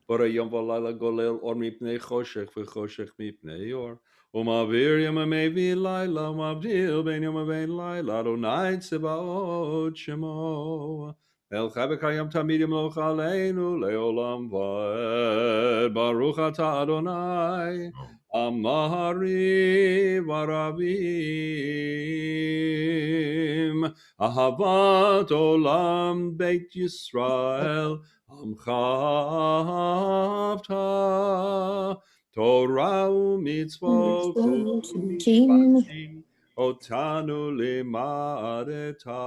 N: Bara yom v'layla golel or mipnei choshech v'choshech mipnei or. Umavir yomamei v'layla umavdil ben yom v'ein layla Adonai tzebaot shemo. El Chabek Hayam Tamid Yimloch Aleinu Leolam Vaed. Baruch Ata Adonai Amahari Varavim. Ahavat Olam Beit Yisrael Amchavta. Torah u'mitzvot u'mishpatim Otanu limadeta.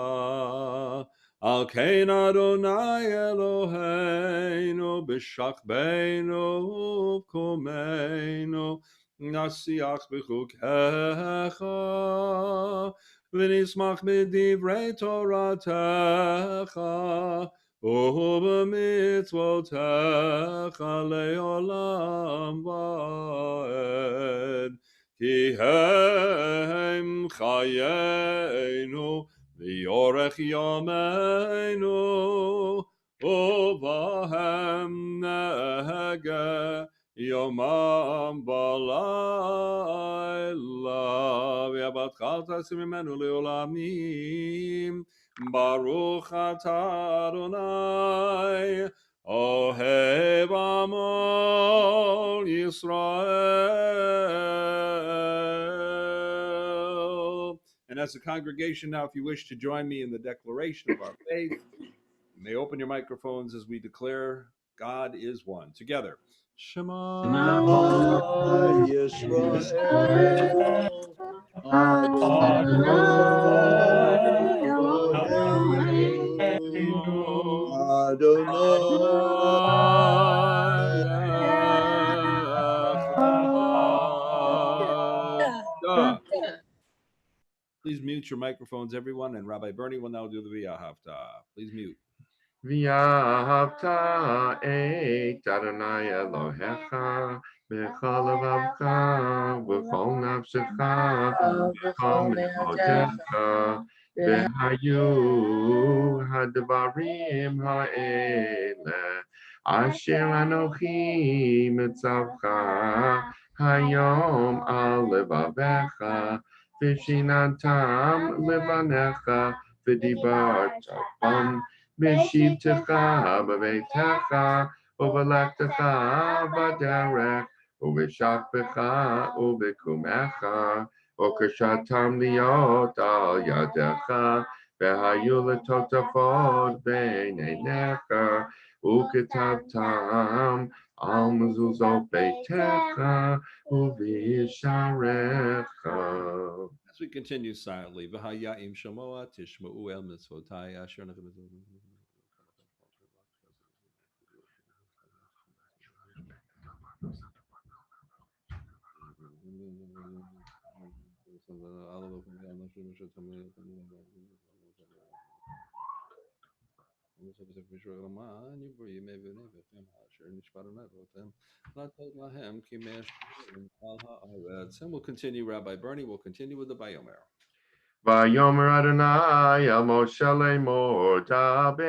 N: Al kein Adonai Eloheinu b'shachbeinu u'kumeinu nasiach b'chukecha v'nismach b'divrei Toratecha u'b'mitzvotecha le'olam va'ed ki hem chayenu V'yorech yameinu uvahem nege yomam v'layla v'yabatchal tasim imenu leolamim Baruch ata Adonai ohev amol Yisrael. And as a congregation now, if you wish to join me in the declaration of our faith, you may open your microphones as we declare God is one. Together. Shema
F: Yisrael.
N: Adonai. Please mute your microphones, everyone, and Rabbi Bernie will now do the V'yahavta. Please mute.
I: V'yahavta et Adonai Elohecha b'chol levavcha v'chol nafshecha v'chol mitzvotecha v'hayu hadvarim ha'ele asher anochi mitzavcha hayom al levavecha v'shinatam levanecha v'dibarta bam B'shivtecha b'veitecha u'v'lektecha b'derech u'v'shachbecha u'v'kumecha u'kashatam liot al yadecha v'hayu l'totafot b'neinecha u'ketabtam al mezuzot beitecha u'v'yisharecha.
N: As we continue silently, V'haya'im shamoa tishma'u el mitzvotai asher and we'll continue, Rabbi Bernie, we'll continue with the Vayomer.
I: Vayomer Adonai el Moshe lemor daber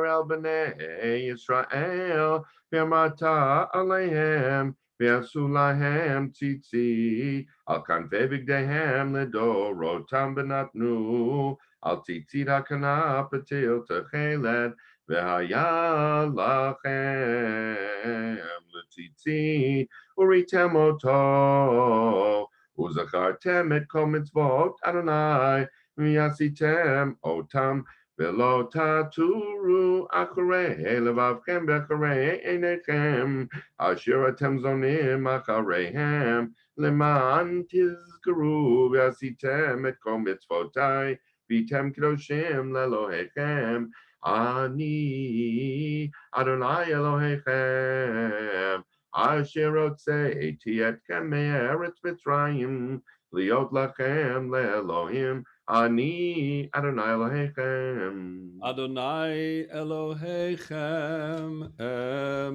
I: el bnei Yisrael v'amata alehem v'asu lahem tzitzi al kanfei bigdehem ledorotam v'natnu Al tzitzit hakana patil techelet, v'haya lachem l'tzitzit, uritem oto, uzachartem et kol mitzvot Adonai, v'yasitem otam, v'lo taturu acharei levavchem v'acharei einechem, asher atem zonim achareihem, leman tizkaru v'yasitem et kol mitzvotai, v'tem kedoshim lelohechem, ani Adonai Elohechem, asher otzeiti etchem me'eretz Mitzrayim, liot lachem le'Elohim, ani Adonai Elohechem.
N: Adonai Elohechem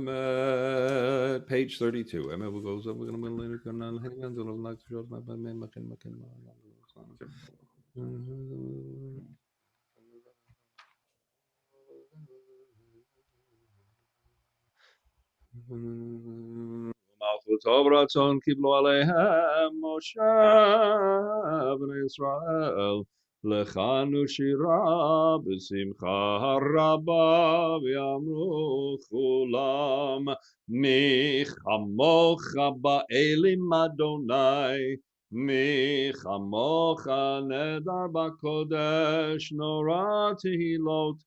N: Emet. Page 32. Emet goes up. We're going Malchut Tov Ratzon Kiblu Aleihem Moshe Bnei Yisrael Lechanu Shira B'Simcha Rabba V'Yamru Chulam Mi Chamocha Ba'elim Adonai Mi Chamocha Nedar B'Kodesh Nora Tehilot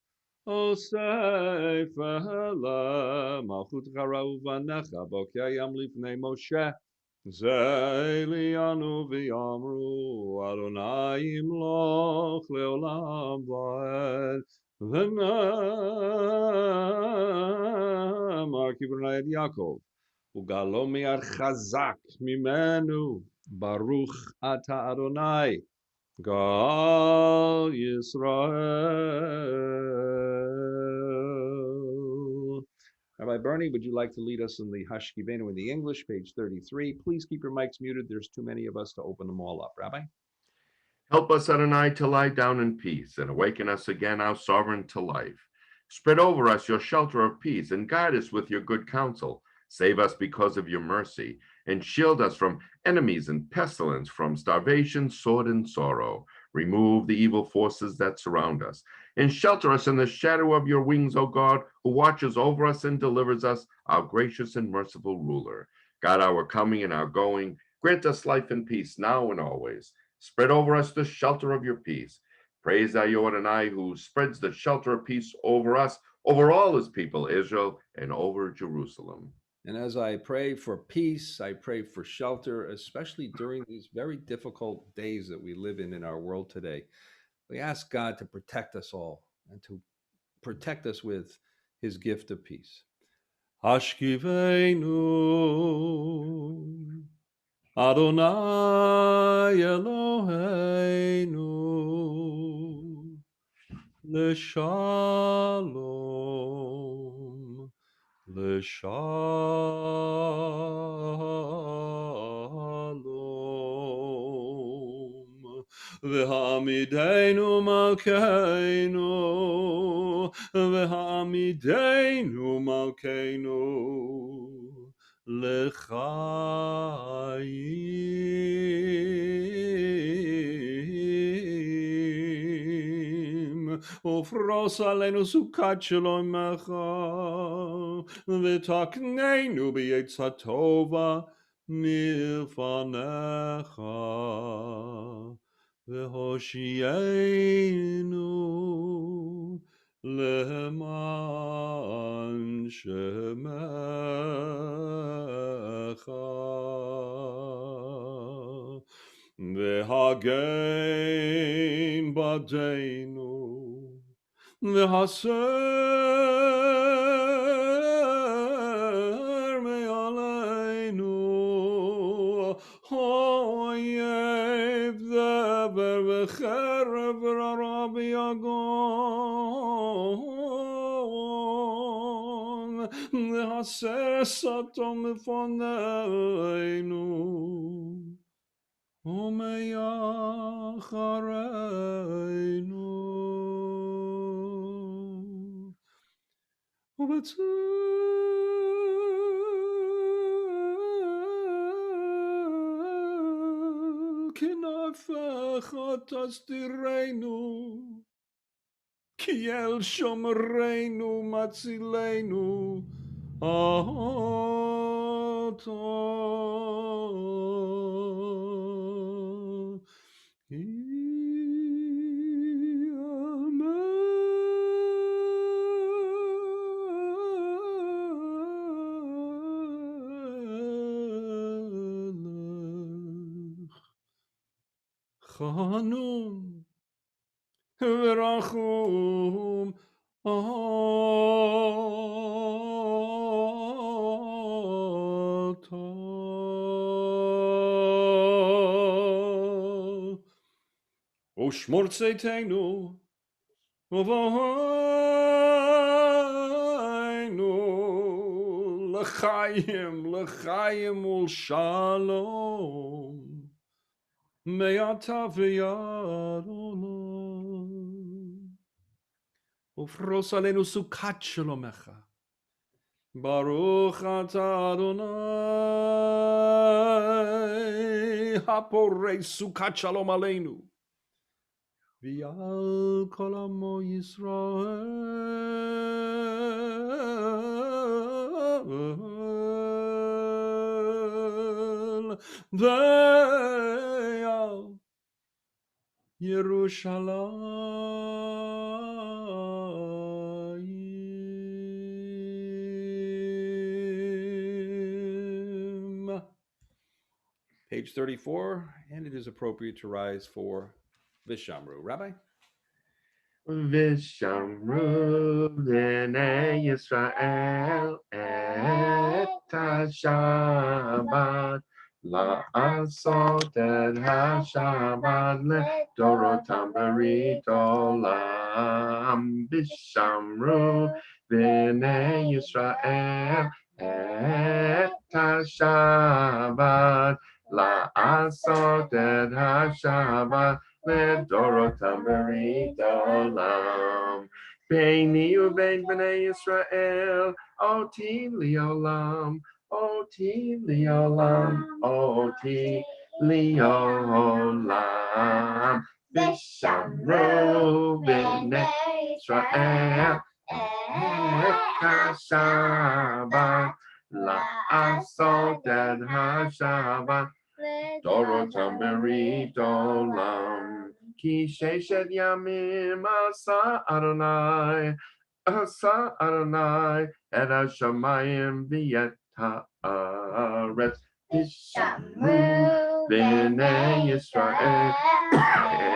N: Osei Fehele Malchut Charav Vanecha Bokayam Lifnei Moshe Zeilianu V'Yamru Adonai Imloch Leolam Va'ed V'namar Kibernei et Yaakov Ugalomi Ad Chazak Mimenu Baruch Ata Adonai Gal Yisrael. Rabbi Bernie, would you like to lead us in the Hashkivenu in the English, page 33? Please keep your mics muted. There's too many of us to open them all up. Rabbi?
I: Help us, Adonai, to lie down in peace and awaken us again, our sovereign, to life. Spread over us your shelter of peace and guide us with your good counsel. Save us because of your mercy and shield us from enemies and pestilence, from starvation, sword, and sorrow. Remove the evil forces that surround us and shelter us in the shadow of your wings, O God, who watches over us and delivers us, our gracious and merciful ruler. God, our coming and our going, grant us life and peace now and always. Spread over us the shelter of your peace. Praise thou, Adonai, who spreads the shelter of peace over us, over all his people, Israel, and over Jerusalem.
N: And as I pray for peace, I pray for shelter, especially during these very difficult days that we live in our world today. We ask God to protect us all and to protect us with his gift of peace. Hashkivenu Adonai Eloheinu L'shalom L'shalom V'hamidenu malkeinu V'hamidenu malkeinu L'chaim Ufros aleinu sukat shalomecha V'takneinu b'yetz hatova milfanecha V'hoshienu leman shemecha V'hagein badeinu V'haser me'aleinu Hoyev dever v'cherev v'rarabi yagon V'haser satom mifoneinu U'meyachareinu U'betzil kinafeh לך תסתירנו, כי אל שומרנו מצילנו אתה. חנון ורחום אתה. ושמור צאתנו ובואנו לחיים ולשלום מעתה ועד עולם. ופרוס עלינו סוכת שלומך. ברוך אתה אדוני הפורש סוכת שלום עלינו ועל כל עמו ישראל ועל ירושלים. Page 34, and it is appropriate to rise for Vishamru. Rabbi?
I: Vishamru b'nei Yisrael et ha-Shabbat la'asot et ha-Shabbat le'dorotam berit olam. Vishamru b'nei Yisrael et ha-Shabbat la'asot et ha-Shabbat le'dorotam berit olam. Beini ubein b'nei Yisrael oti li'olam, oti li'olam, oti li'olam. Vishamru b'nei Yisrael et ha-Shabbat la'asot et ha-Shabbat dorotam berit olam. Ki sheshet yamim asa Adonai et hashamayim v'et haaretz. Vishamru b'nei Yisrael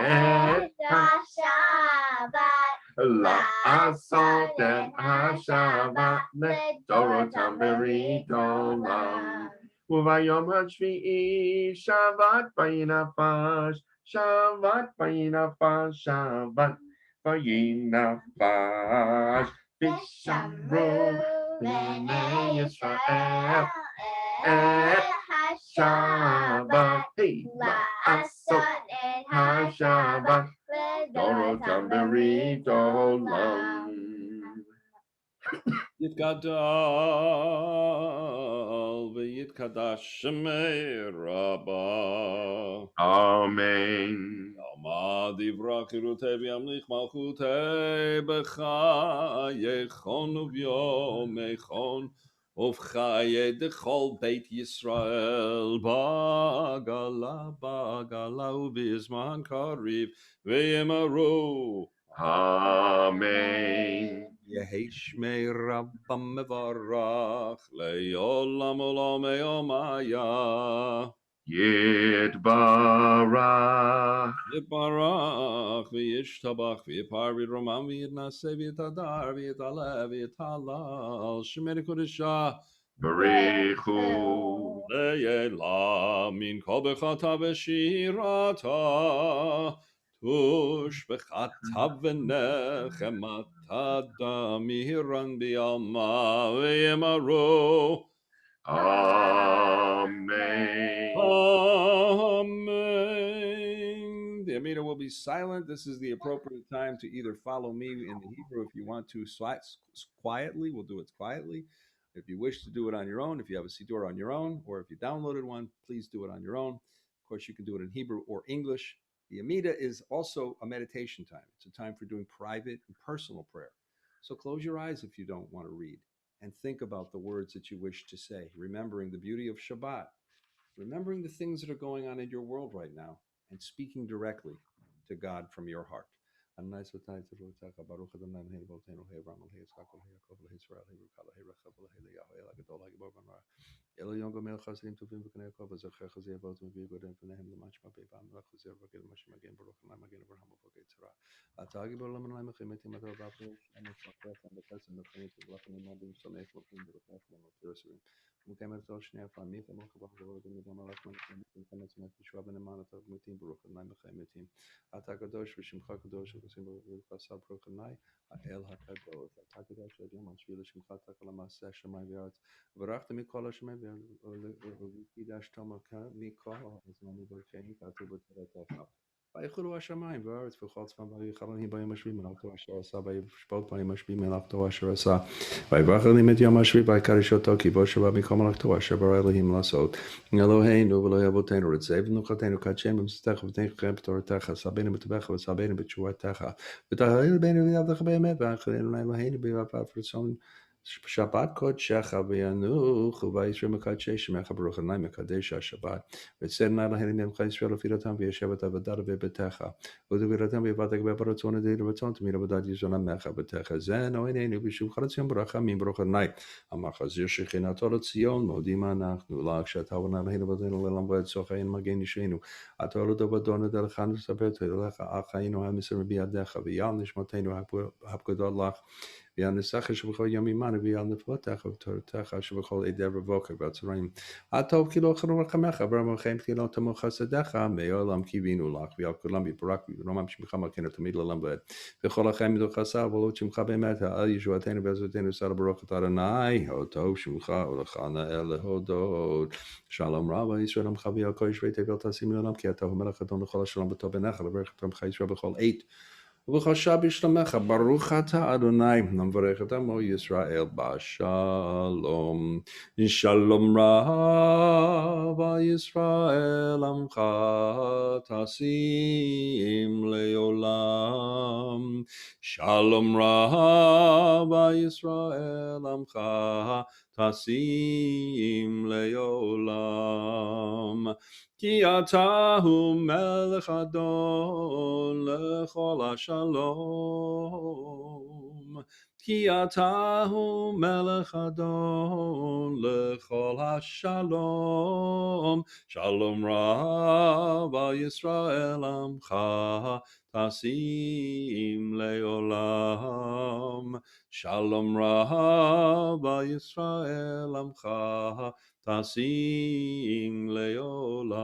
I: et ha-Shabbat la'asot et ha-Shabbat le'dorotam berit olam. Uvayom hashvi'i Shabbat vayinafash, Shabbat vayinafash, Shabbat vayinafash. Vishamru b'nei Yisrael et ha-Shabbat la'asot et ha-Shabbat dorotam berit olam.
N: Yitgadal v'yitkadash shemei Rabbah.
I: Amen.
N: Alma divra chirutei v'yamlich malchutei b'chayechon uvyomechon uvchaye dechol beit Yisrael bagala uvizman kariv v'yimaru.
I: Amen.
N: Yehi shmei Rabbah mevarach le'olam olam eomaya.
I: Yitbarach.
N: Yitbarach v'yishtabach v'yipar v'yiromam v'yitnaseh v'yitadar v'yitaleh v'yitalal shemei kodesha
I: Barichu
N: le'yelah min kol bechata v'shirata tush bechata v'nechemata damiran b'alma v'yimaru.
I: Amen.
N: Amen. The Amida will be silent. This is the appropriate time to either follow me in the Hebrew if you want to quietly. We'll do it quietly. If you wish to do it on your own, if you have a Siddur on your own, or if you downloaded one, please do it on your own. Of course, you can do it in Hebrew or English. The Amida is also a meditation time. It's a time for doing private and personal prayer. So close your eyes if you don't want to read and think about the words that you wish to say, remembering the beauty of Shabbat, remembering the things that are going on in your world right now, and speaking directly to God from your heart. אלו יום גומל חסדים טובים וקנה יעקב, וזכר חזי אבות ומביא גודם פניהם למשמע בי פעם מלך חזיר וגל משמע מגן ברוך נאי מגן אברהם ובוגי צרה. אתה גיבור למנהי מחימתי מטר באפוש, אני שמחך ובחסד נחמית ובלכם עמדים שמח מלכים ברוכך ומלכי רסורים. ומקיים את כל שני הפעמים, ומלך ברוך ורוד ומידה מלך מלכים עצמך ישוע בנאמן אתה מתים ברוך נאי מחימתים. אתה קדוש ושמך קדוש וקוסים ברוך עשה ברוך נאי האל הקדוש. אתה קדוש עד יום השביעי לשמך תכל המעשה השמיים וארץ. וברכת מכל השמיים וקידשת מכל הזמנים ברכני כתוב בתורתך. ויחולו השמיים והארץ וכל צבאם ויחלם ביום השביעי מלאכתו אשר עשה וישפוט ביום השביעי מלאכתו אשר עשה. ויברך אלוהים את יום השביעי ויקדש אותו כי בו שבה מכל מלאכתו אשר ברא אלוהים לעשות. אלוהינו ואלוהי אבותינו רצה ונוחתנו קדשנו במשפטך ובתנכם בתורתך סבנו בטובך וסבנו בתשובתך ותהלל בנו ויעבדך באמת ואחרינו לאלוהינו ביבב רצון שבת קודשך וינוח וישרה מקדשי שמך ברוך ה' מקדש השבת וצאנה להם ממך ישראל לפי וישב את עבדת בביתך ודבילתם ויבדק ברצון עדי לרצון תמיד עבודת יזון עמך ביתך זנו עינינו בשוב חלציון ברחמים ברוך ה' המחזיר שכינתו לציון מודים אנחנו לך שאתה עונה להם עבדנו לעולם ועד צורכינו מגן אישנו אתה עולד עבדנו דרך נספר תהילך אך היינו המסר בידיך ויעל נשמתנו הפקדות לך ויעל נסחר שבכל יום עמנו ויעל נפלותך ותורתך שבכל עדי ובוקר והצהריים. הטוב כי לא חלום רחמך ברמוכם כי לא תמו חסדך מעולם קיווינו לך ועל כולם יברק ורומם שמך מלכנו תמיד לעולם ועד. וכל החיים מדוך חסר ועלות שמך באמת על ישועתנו ועזרתנו שר ברוך אתה אדוני הטוב שמך ולך נאה להודות. שלום רב על ישראל עמך ועל כל יושבי תבל תשים לעולם כי אתה הוא מלך אדון לכל השלום בטוב בינך לברך את עמך ישראל בכל עת. ובחשב בשלמך ברוך אתה אדוני נברך את עמו ישראל בשלום. שלום רב על ישראל עמך תשים לעולם. שלום רב על ישראל עמך תשים לעולם. כי אתה הוא מלך אדון לכל השלום. כי אתה הוא מלך אדון לכל השלום. שלום רב על ישראל עמך תשים לעולם. שלום רב על ישראל עמך תשים לעולם.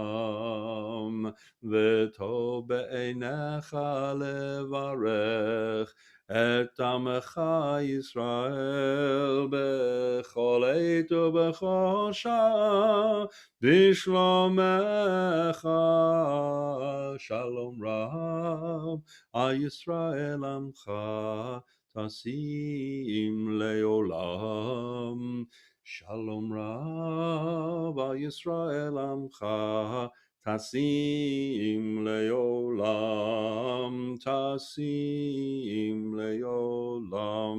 N: וטוב בעיניך לברך את עמך ישראל בכל עת ובכל שעה בשלומך. שלום רב על ישראל עמך תשים לעולם. שלום רב על ישראל עמך תשים לעולם. תשים לעולם.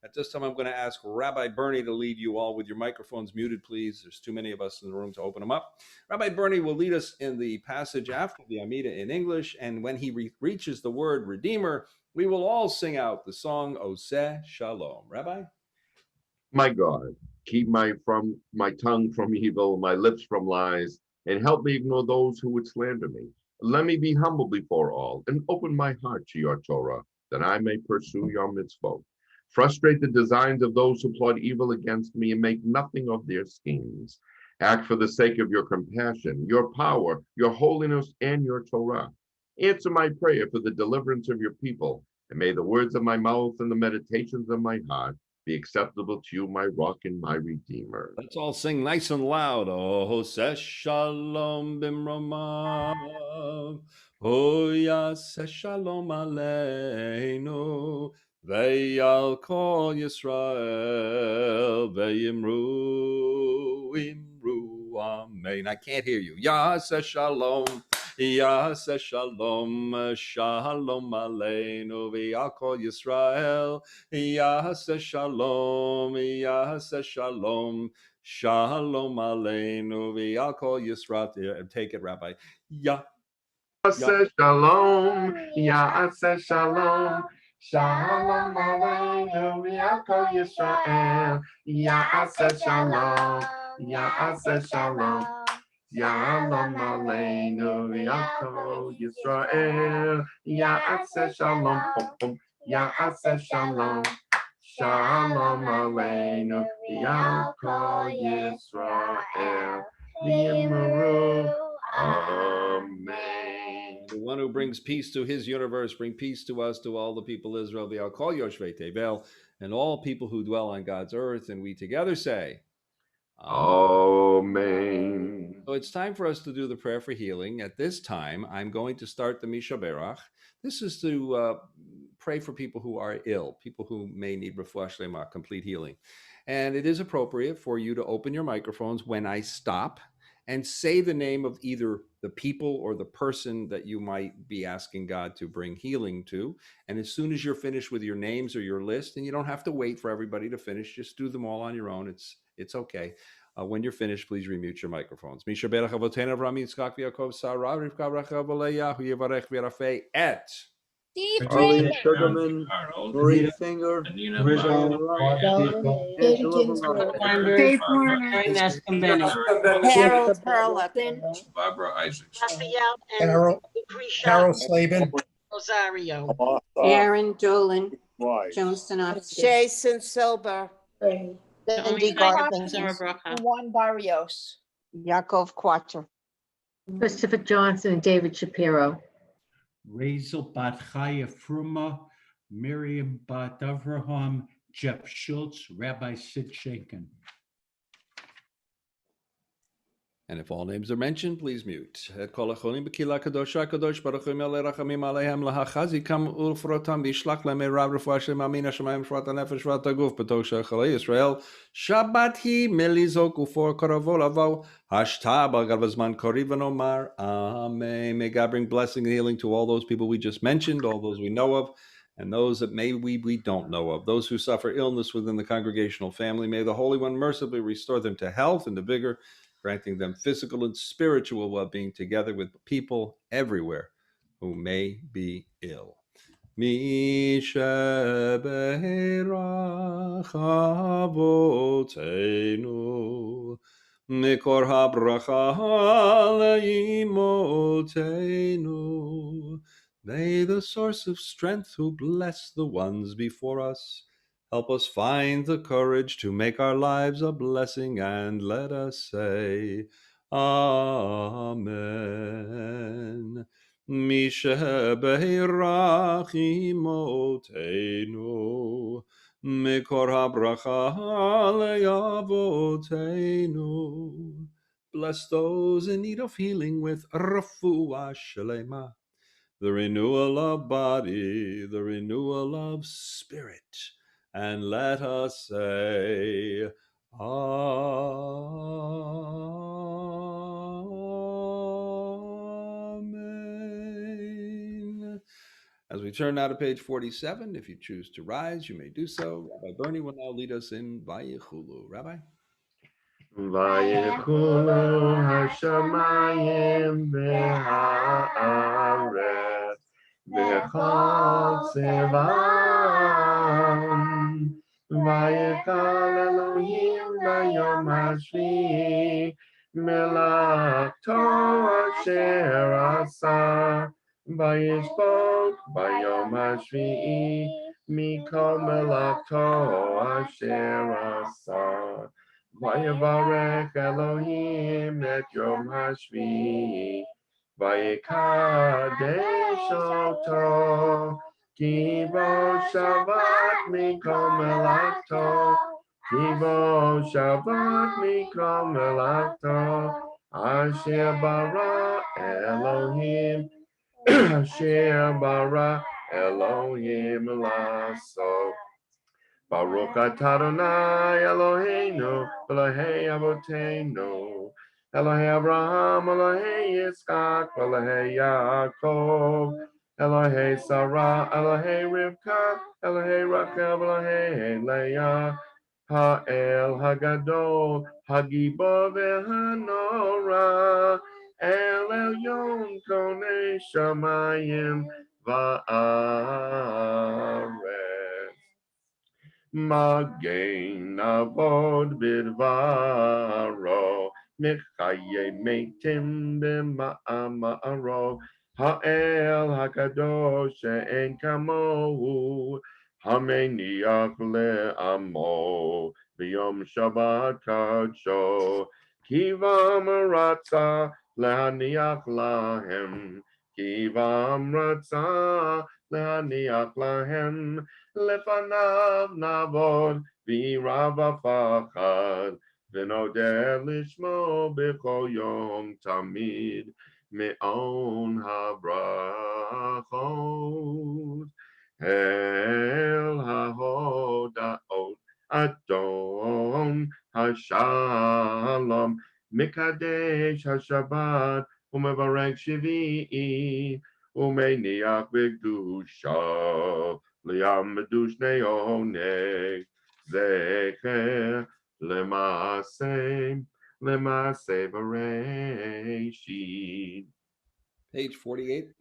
N: At this time, I'm going to ask Rabbi Bernie to lead you all with your microphones muted, please. There's too many of us in the room to open them up. Rabbi Bernie will lead us in the passage after the Amida in English, and when he reaches the word Redeemer, we will all sing out the song Oseh Shalom. Rabbi?
I: My God, keep my tongue from evil, my lips from lies, and help me ignore those who would slander me. Let me be humble before all, and open my heart to your Torah, that I may pursue your mitzvot. Frustrate the designs of those who plot evil against me, and make nothing of their schemes. Act for the sake of your compassion, your power, your holiness, and your Torah. Answer my prayer for the deliverance of your people, and may the words of my mouth and the meditations of my heart be acceptable to you, my rock and my redeemer.
N: Let's all sing nice and loud. Oh, Sesh Shalom Bimromav. Oh, Yaseh Shalom Aleinu. Ve'al Kol Yisrael. Ve'imru, Imru, Amen. I can't hear you. Yaseh Shalom. Yaseh Shalom, Shalom Aleinu v'al kol Yisrael. Yaseh Shalom, Yaseh Shalom, Shalom Aleinu v'al kol Yisrael. Take it, Rabbi.
I: Ya'aseh shalom, ya'aseh shalom, shalom aleinu v'al kol Yisrael. Ya'aseh shalom, ya'aseh shalom, shalom aleinu v'al kol Yisrael. Ya'aseh shalom, ya'aseh shalom, shalom aleinu v'al kol Yisrael. V'yimaru, amen.
N: The one who brings peace to his universe, bring peace to us, to all the people of Israel, v'al kol yoshvei tevel, and all people who dwell on God's earth. And we together say,
I: Amen.
N: So it's time for us to do the prayer for healing. At this time, I'm going to start the Misha Berach. This is to pray for people who are ill, people who may need refuah shlema, complete healing. And it is appropriate for you to open your microphones when I stop and say the name of either the people or the person that you might be asking God to bring healing to. And as soon as you're finished with your names or your list, and you don't have to wait for everybody to finish, just do them all on your own. It's okay. When you're finished, please remute your microphones. Misha Berach Avotenu Avraham Yitzchak V'Yaakov Sarah Rivka Rachel Leah Yevarech V'Rafeh Et
F: Arlene Sugarman, Marie
E: Anita,
F: Finger,
E: Anita,
F: Ryan
E: Rizzo,
F: Ryan,
E: Angela
F: Angela
C: Faith
F: Varane,
C: Warner.
K: Harold Perla.
E: Barbara Isaacs,
J: Carol, Carol Slavin.
T: Rosario.
H: Aaron Dolan, Joan Sinopsky.
K: Jason Silber.
T: Cindy Garpin.
S: Juan Barrios.
T: Yaakov Quattro.
U: Christopher Johnson and David Shapiro.
E: Razel Bat Chaya Fruma, Miriam Bat Avraham, Jeff Schultz, Rabbi Sid Shankin.
N: And if all names are mentioned, please mute. Et kol hacholim b'kila kadosha kadosh baruch hu melech rachamim aleihem lahachazikam ulfrotam v'yishlach lem rav refuah shlema min hashamayim shvat hanefesh shvat haguf b'tok shechalei Yisrael. Shabbat hi melizok ufor karavo lavo hashta b'agav hazman koriv v'nomar amen. May God bring blessing and healing to all those people we just mentioned, all those we know of, and those that maybe we don't know of. Those who suffer illness within the congregational family, may the Holy One mercifully restore them to health and to vigor, granting them physical and spiritual well-being together with people everywhere who may be ill. Misha be'erach avotenu, mikor habracha le'imotenu. May the source of strength who bless the ones before us help us find the courage to make our lives a blessing, and let us say, Amen. Misha be'erach imotenu, mikor habracha le'avotenu. Bless those in need of healing with refuah shlema, the renewal of body, the renewal of spirit. And let us say, Amen. As we turn now to page 47, if you choose to rise, you may do so. Rabbi Bernie will now lead us in Vayichulu. Rabbi?
I: Vayichulu hashamayim v'haaretz v'chol tzevam. Vayikal Elohim bayom hashvi'i melachto asher asa. Vayishbok bayom hashvi'i mikol melachto asher asa. Vayavarech Elohim et yom hashvi'i vayikadesh oto. Kivo Shabbat mikol melachto, Kivo Shabbat mikol melachto, Asher bara Elohim, Asher bara Elohim laso. Baruch atah Adonai Eloheinu, Elohei Avotenu, Elohei Abraham, Elohei Yitzchak, Elohei Yaakov, Elohei Sarah, Elohei Rivka, Elohei Rachel, Elohei Leah, Ha'el Hagadol, Hagibor ve'hanora, El Elyon konei shamayim va'aretz. Magen avod bidvaro, Michaye metim b'ma'amaro, Ha'el hakadosh she'en kamohu, Hameniach le'amo, B'yom Shabbat kadsho, Kivam ratza le'haniach lahem, Kivam ratza le'haniach lahem, לפניו נעבוד וירא ופחד ונודה לשמו בכל יום תמיד מעון הברכות אל ההודעות אדון השלום מקדש השבת ומברך שביעי ומניח בקדושה ליעמדו שני עונג זכר למעשה בראשית.
N: Page 48.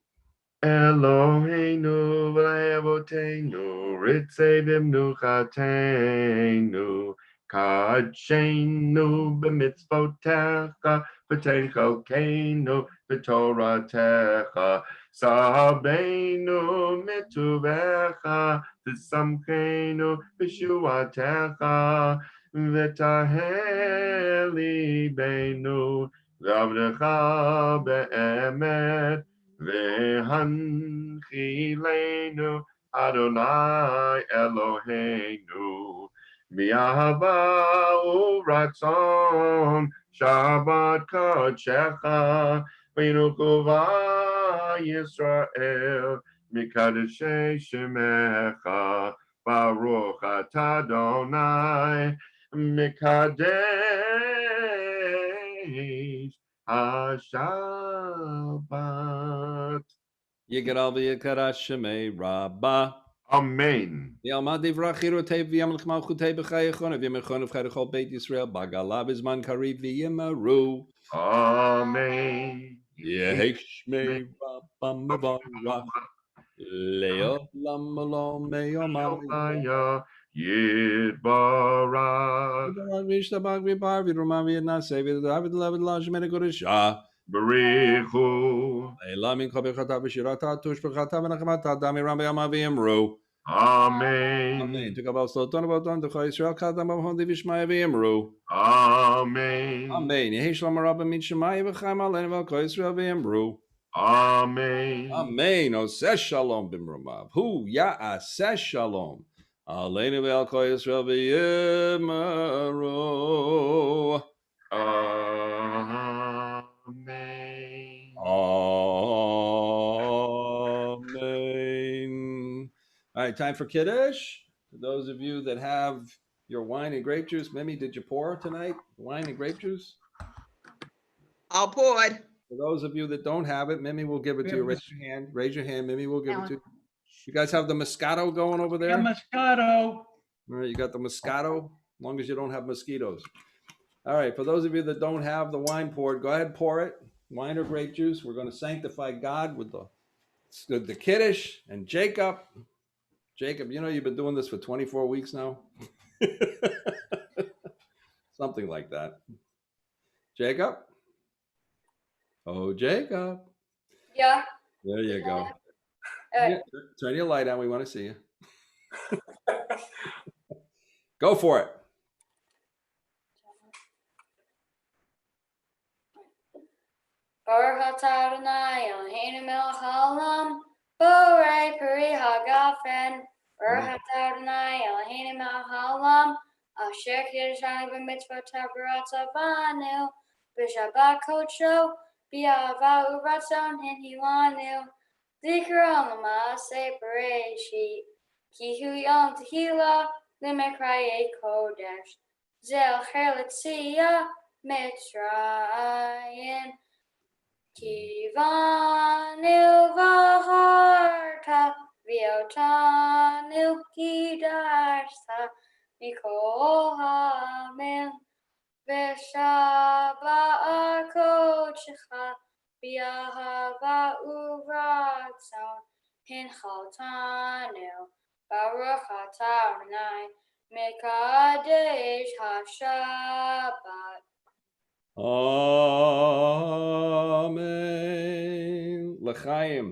I: אלוהינו ולאבותינו רצי במנוחתנו קדשנו במצוותיך ותן חלקנו בתורתך סבנו מטובך ושמחנו בשועתך וטהר ליבנו לעבדך באמת והנחילנו אדוני אלוהינו מאהבה ורצון שבת קודשך וינוחו ישראל מקדשי שמך ברוך אתה אדוני מקדש השבת.
N: Yigaral v'yikarash shemei Rabbah.
I: Amen.
N: Yalmad divrach chirotei v'yamlech malchutei b'chayachon v'yamechon v'chayachol Beit Yisrael bagala b'zman kariv v'yimaru.
I: Amen.
N: Yehi shmei Rabbah mevarach le'olam olam me'omam
I: Yitbarach.
N: V'yishtabach v'yipar v'yirumah v'yinaseh v'yadavid levid la shemene kodeshah.
I: Barichu.
N: Le'la min kol b'chata v'shirata tush b'chata v'nachamata dami ram v'yama v'yimru.
I: Amen.
N: Amen. Tukabal sloton about the Chai Yisrael kadam avon divishmaya v'yimru.
I: Amen.
N: Amen. Yehi shalom rabba min shemaya v'chaim aleinu v'al Chai Yisrael v'yimru.
I: Amen.
N: Amen. Oseh shalom b'mrumav. Hu ya'aseh shalom. Aleinu v'al Chai Yisrael v'yimru.
I: Amen.
N: Amen. All right, time for Kiddush. For those of you that have your wine and grape juice, Mimi, did you pour tonight? Wine and grape juice?
K: All poured.
N: For those of you that don't have it, Mimi will give it to you. Raise your hand. Raise your hand. Mimi will give it to you. You guys have the Moscato going over there?
E: Moscato.
N: All right, you got the Moscato, as long as you don't have mosquitoes. All right, for those of you that don't have the wine poured, go ahead, pour it. Wine or grape juice. We're going to sanctify God with the Kiddush and Jacob. Jacob, you know you've been doing this for 24 weeks now? Something like that. Jacob? Oh, Jacob.
Q: Yeah.
N: There you go.
Q: Yeah,
N: turn your light on. We want to see you. Go for it.
Q: Baruch atah Adonai Eloheinu melech haolam, borei peri hagafen. Baruch atah Adonai Eloheinu melech haolam, asher kiddushanu b'mitzvotav b'ratzavanu, b'shabbat kodsho, b'ahava u'ratzon hinhilanu, zikro l'maaseh bereshit, ki hu yom tehillah l'mekrayei kodesh, zel cher l'tziyah, Mitzrayim. Kivanu v'harta v'otanu kidarsa mikol ha'amim v'shabbat kodecha v'ahava uratzon hinchaltanu baruch atah Adonai mekadesh haShabbat.
N: Amen. L'chaim.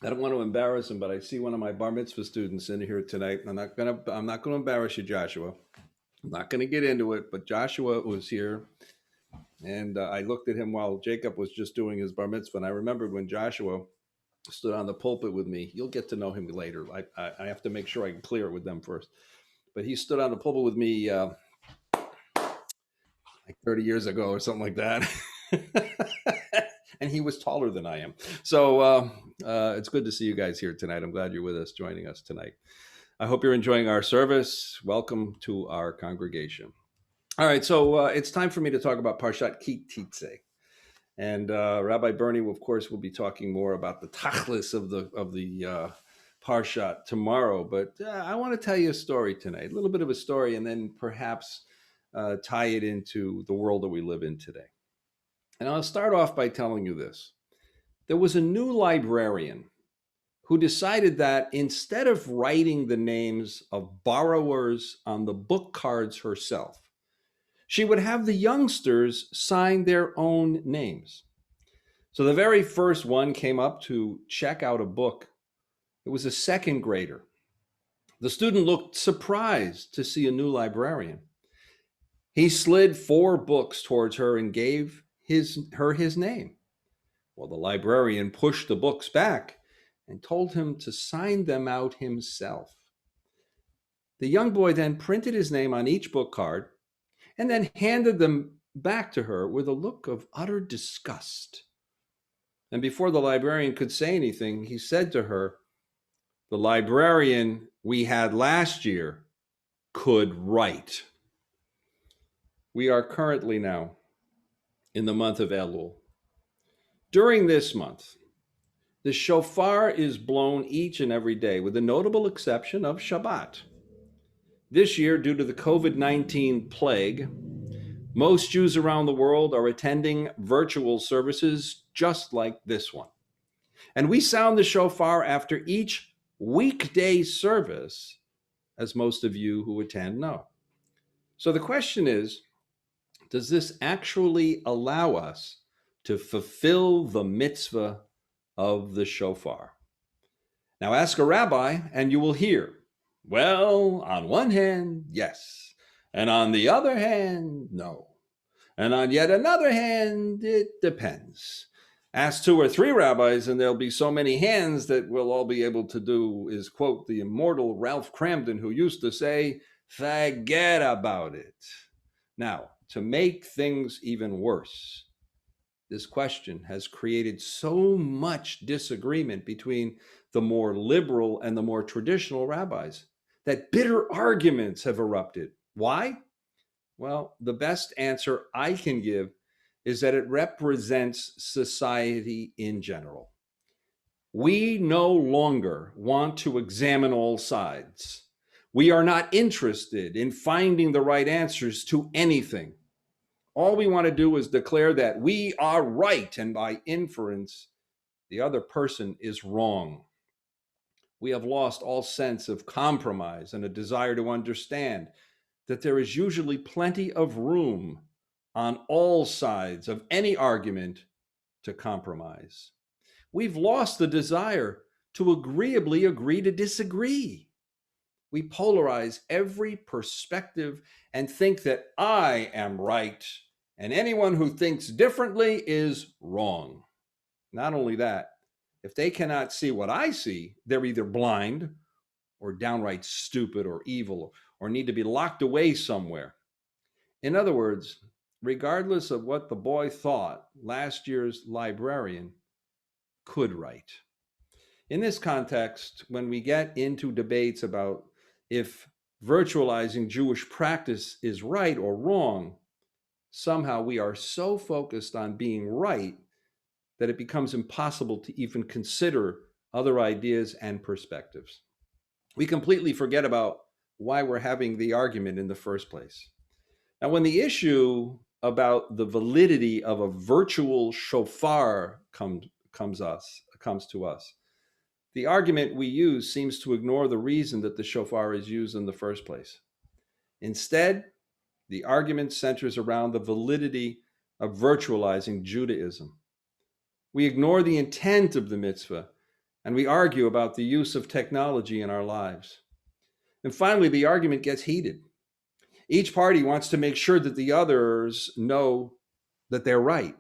N: I don't want to embarrass him, but I see one of my bar mitzvah students in here tonight. I'm not gonna embarrass you, Joshua. I'm not gonna get into it, but Joshua was here, and I looked at him while Jacob was just doing his bar mitzvah, and I remembered when Joshua stood on the pulpit with me. You'll get to know him later. I have to make sure I can clear it with them first. But he stood on the pulpit with me like 30 years ago or something like that. And he was taller than I am. So it's good to see you guys here tonight. I'm glad you're with us, joining us tonight. I hope you're enjoying our service. Welcome to our congregation. All right, so it's time for me to talk about Parshat Ki Titze. And Rabbi Bernie, of course, will be talking more about the tachlis of the Parshat tomorrow. But I want to tell you a story tonight, a little bit of a story, and then perhaps tie it into the world that we live in today. And I'll start off by telling you this. There was a new librarian who decided that instead of writing the names of borrowers on the book cards herself, she would have the youngsters sign their own names. So the very first one came up to check out a book. It was a second grader. The student looked surprised to see a new librarian. He slid 4 books towards her and gave her his name. Well, the librarian pushed the books back and told him to sign them out himself. The young boy then printed his name on each book card and then handed them back to her with a look of utter disgust. And before the librarian could say anything, he said to her, "The librarian we had last year could write." We are currently now in the month of Elul. During this month, the shofar is blown each and every day, with the notable exception of Shabbat. This year, due to the COVID-19 plague, most Jews around the world are attending virtual services just like this one. And we sound the shofar after each weekday service, as most of you who attend know. So the question is, does this actually allow us to fulfill the mitzvah of the shofar? Now ask a rabbi and you will hear, well, on one hand, yes. And on the other hand, no. And on yet another hand, it depends. Ask 2 or 3 rabbis and there'll be so many hands that we'll all be able to do is quote the immortal Ralph Cramden, who used to say, forget about it. Now, to make things even worse, this question has created so much disagreement between the more liberal and the more traditional rabbis that bitter arguments have erupted. Why? Well, the best answer I can give is that it represents society in general. We no longer want to examine all sides. We are not interested in finding the right answers to anything. All we want to do is declare that we are right, and by inference, the other person is wrong. We have lost all sense of compromise and a desire to understand that there is usually plenty of room on all sides of any argument to compromise. We've lost the desire to agreeably agree to disagree. We polarize every perspective and think that I am right, and anyone who thinks differently is wrong. Not only that, if they cannot see what I see, they're either blind or downright stupid or evil or need to be locked away somewhere. In other words, regardless of what the boy thought, last year's librarian could write. In this context, when we get into debates about if virtualizing Jewish practice is right or wrong, somehow we are so focused on being right that it becomes impossible to even consider other ideas and perspectives. We completely forget about why we're having the argument in the first place. Now, when the issue about the validity of a virtual shofar comes to us, the argument we use seems to ignore the reason that the shofar is used in the first place. Instead, the argument centers around the validity of virtualizing Judaism. We ignore the intent of the mitzvah, and we argue about the use of technology in our lives. And finally, the argument gets heated. Each party wants to make sure that the others know that they're right.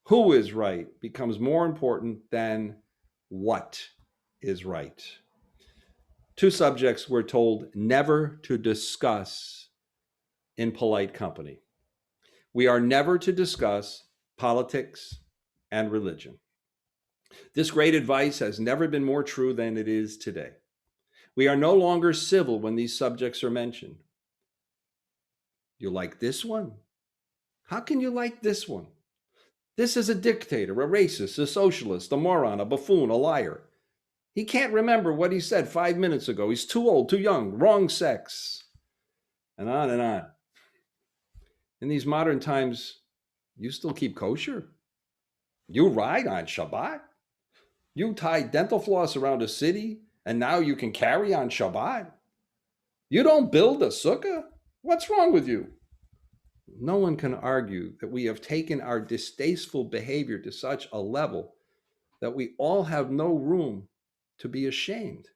N: Who is right becomes more important than what is right. Two subjects we're told never to discuss in polite company. We are never to discuss politics and religion. This great advice has never been more true than it is today. We are no longer civil when these subjects are mentioned. You like this one? How can you like this one? This is a dictator, a racist, a socialist, a moron, a buffoon, a liar. He can't remember what he said 5 minutes ago. He's too old, too young, wrong sex, and on and on. In these modern times, you still keep kosher? You ride on Shabbat? You tie dental floss around a city, and now you can carry on Shabbat? You don't build a sukkah? What's wrong with you? No one can argue that we have taken our distasteful behavior to such a level that we all have no room to be ashamed.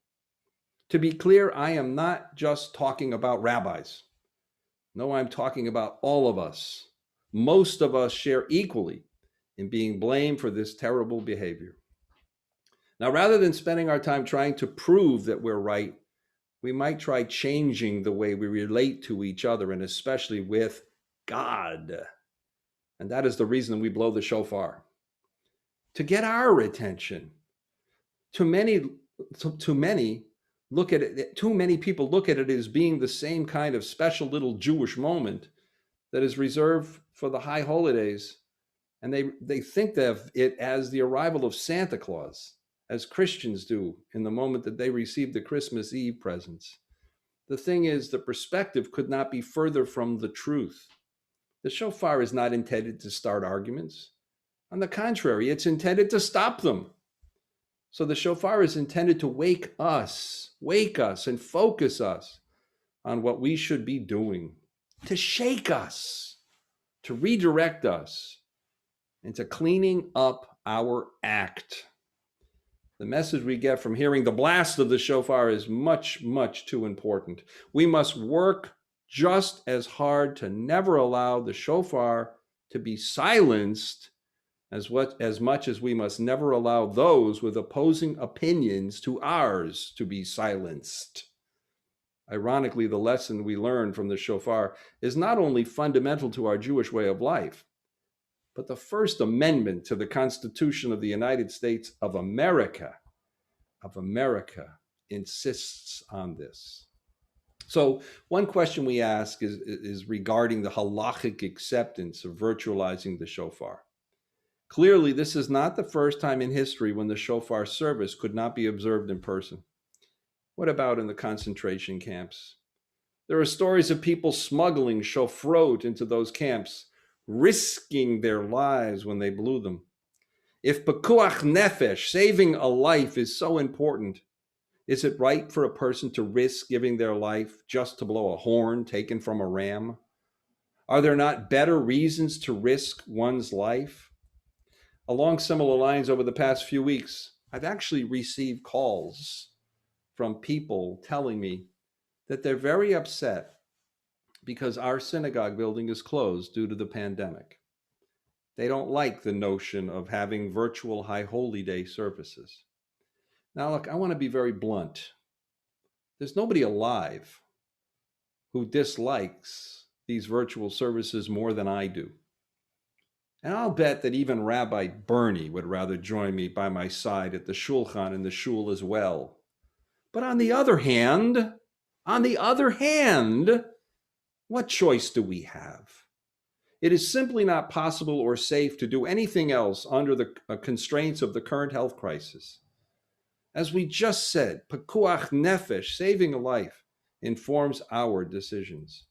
N: To be clear, I am not just talking about rabbis. No, I'm talking about all of us. Most of us share equally in being blamed for this terrible behavior. Now, rather than spending our time trying to prove that we're right, we might try changing the way we relate to each other, and especially with God. And that is the reason we blow the shofar. To get our attention. Too many look at it, too many people look at it as being the same kind of special little Jewish moment that is reserved for the high holidays. And they think of it as the arrival of Santa Claus, as Christians do in the moment that they receive the Christmas Eve presents. The thing is, the perspective could not be further from the truth. The shofar is not intended to start arguments. On the contrary, it's intended to stop them. So the shofar is intended to wake us and focus us on what we should be doing, to shake us, to redirect us into cleaning up our act. The message we get from hearing the blast of the shofar is much, much too important. We must work just as hard to never allow the shofar to be silenced as much as we must never allow those with opposing opinions to ours to be silenced. Ironically, the lesson we learn from the shofar is not only fundamental to our Jewish way of life, but the First Amendment to the Constitution of the United States of America insists on this. So one question we ask is regarding the halachic acceptance of virtualizing the shofar. Clearly, this is not the first time in history when the shofar service could not be observed in person. What about in the concentration camps? There are stories of people smuggling shofrot into those camps, risking their lives when they blew them. If pekuach nefesh, saving a life, is so important, is it right for a person to risk giving their life just to blow a horn taken from a ram? Are there not better reasons to risk one's life? Along similar lines, over the past few weeks, I've actually received calls from people telling me that they're very upset because our synagogue building is closed due to the pandemic. They don't like the notion of having virtual High Holy Day services. Now, look, I want to be very blunt. There's nobody alive who dislikes these virtual services more than I do. And I'll bet that even Rabbi Bernie would rather join me by my side at the shulchan in the shul as well. But on the other hand, On the other hand, what choice do we have? It is simply not possible or safe to do anything else under the constraints of the current health crisis. As we just said, pekuach nefesh, saving a life, informs our decisions.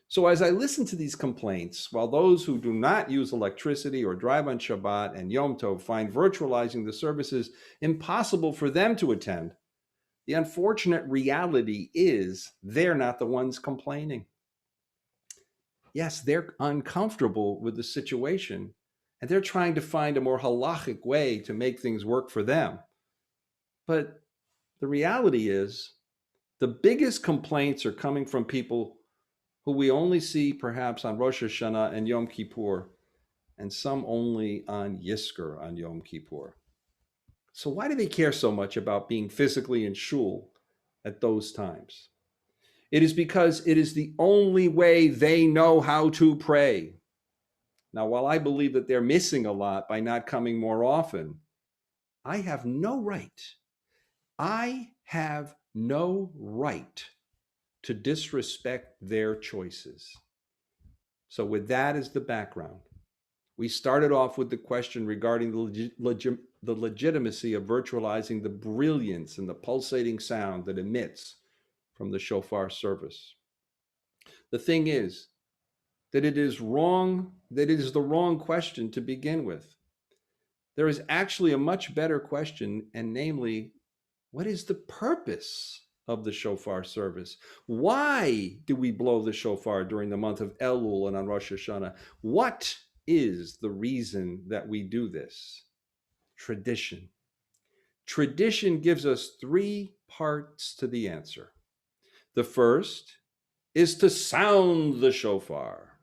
N: So as I listen to these complaints, while those who do not use electricity or drive on Shabbat and Yom Tov find virtualizing the services impossible for them to attend, the unfortunate reality is they're not the ones complaining. Yes, they're uncomfortable with the situation, and they're trying to find a more halachic way to make things work for them. But the reality is, the biggest complaints are coming from people who we only see perhaps on Rosh Hashanah and Yom Kippur, and some only on Yizkor on Yom Kippur. So why do they care so much about being physically in shul at those times? It is because it is the only way they know how to pray. Now, while I believe that they're missing a lot by not coming more often, I have no right to disrespect their choices. So with that as the background, we started off with the question regarding the legitimacy of virtualizing the brilliance and the pulsating sound that emits from the shofar service. The thing is that it is the wrong question to begin with. There is actually a much better question, and namely, what is the purpose of the shofar service? Why do we blow the shofar during the month of Elul and on Rosh Hashanah? What is the reason that we do this? Tradition. Tradition gives us three parts to the answer. The first is to sound the shofar.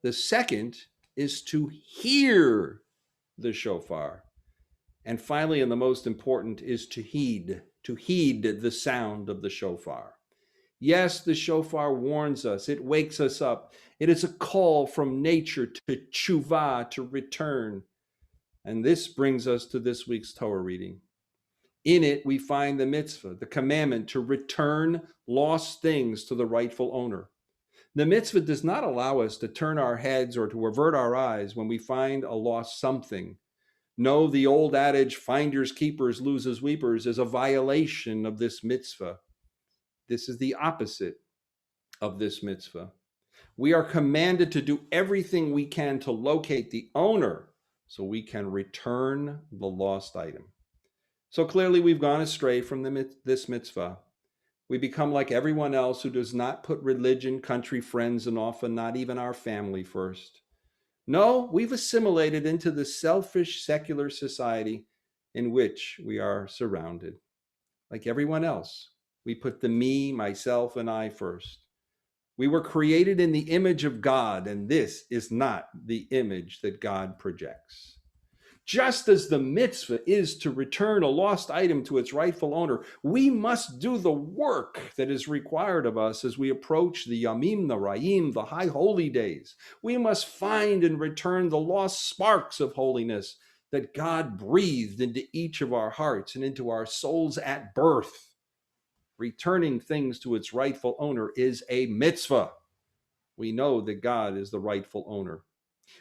N: The second is to hear the shofar. And finally, and the most important, is to heed the sound of the shofar. Yes, the shofar warns us, it wakes us up. It is a call from nature to tshuva, to return. And this brings us to this week's Torah reading. In it, we find the mitzvah, the commandment to return lost things to the rightful owner. The mitzvah does not allow us to turn our heads or to avert our eyes when we find a lost something. No, the old adage, finders keepers loses weepers, is a violation of this mitzvah. This is the opposite of this mitzvah. We are commanded to do everything we can to locate the owner so we can return the lost item. So clearly we've gone astray from this mitzvah. We become like everyone else who does not put religion, country, friends, and often not even our family first. No, we've assimilated into the selfish, secular society in which we are surrounded. Like everyone else, we put the me, myself, and I first. We were created in the image of God, and this is not the image that God projects. Just as the mitzvah is to return a lost item to its rightful owner, we must do the work that is required of us as we approach the Yamim Narayim, the high holy days. We must find and return the lost sparks of holiness that God breathed into each of our hearts and into our souls at birth. Returning things to its rightful owner is a mitzvah. We know that God is the rightful owner.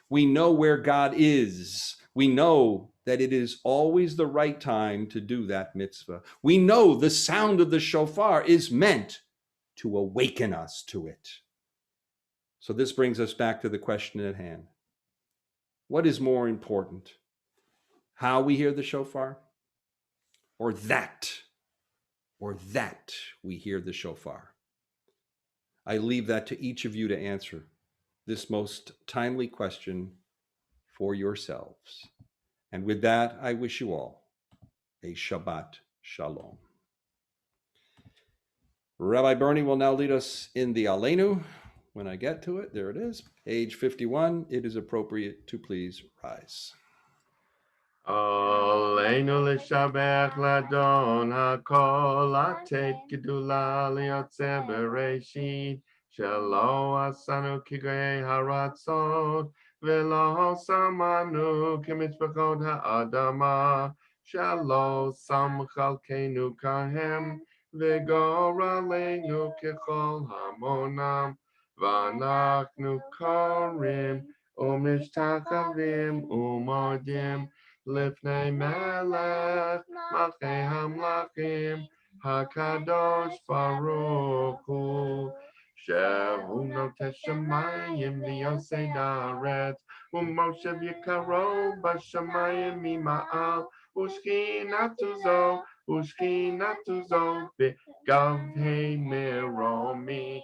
N: We know where God is. We know that it is always the right time to do that mitzvah. We know the sound of the shofar is meant to awaken us to it. So this brings us back to the question at hand. What is more important? How we hear the shofar? Or that we hear the shofar? I leave that to each of you to answer this most timely question for yourselves. And with that, I wish you all a Shabbat Shalom. Rabbi Bernie will now lead us in the Aleinu. When I get to it, there it is, page 51. It is appropriate to please rise.
I: Aleinu l'shabech ladon hakol atet gedula liyotzeh bereshit shelo asanu kigoyei haratzot v'lo samanu k'mitzvachot ha'adama shelo sam chalkenu kahem וגורלנו ככל המונם, ואנחנו קוראים ומשתחווים ומודים לפני מלך מלכי המלכים, הקדוש ברוך הוא, שהוא נוטה שמיים ויוסד הארץ, ומושב יקרו בשמיים ממעל, ושכינתו זו בגבי מרומים.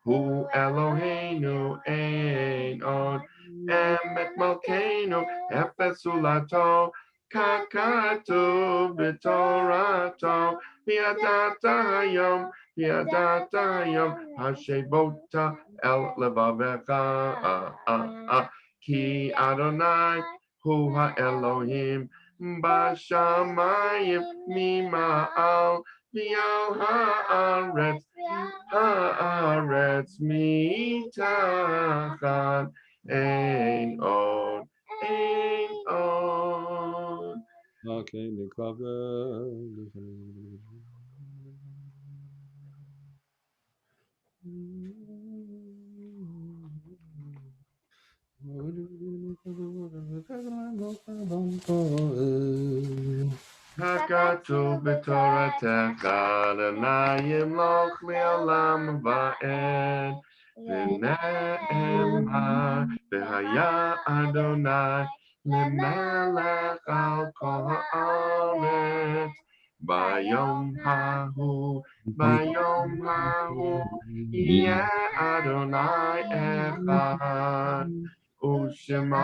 I: הוא אלוהינו אין עוד, אמת מלכנו אפס זולתו, ככתוב בתורתו, וידעת היום השבות אל לבבך, כי אדוני הוא האלוהים בשמיים ממעל, ועל הארץ מתחת, אין עוד.
N: Okay, נקווה.
I: הכתוב בתורתך, אדוני ימלוך לעולם ועד, ונאמר, והיה אדוני למלך על כל הארץ. ביום ההוא יהיה אדוני אחד, ושמו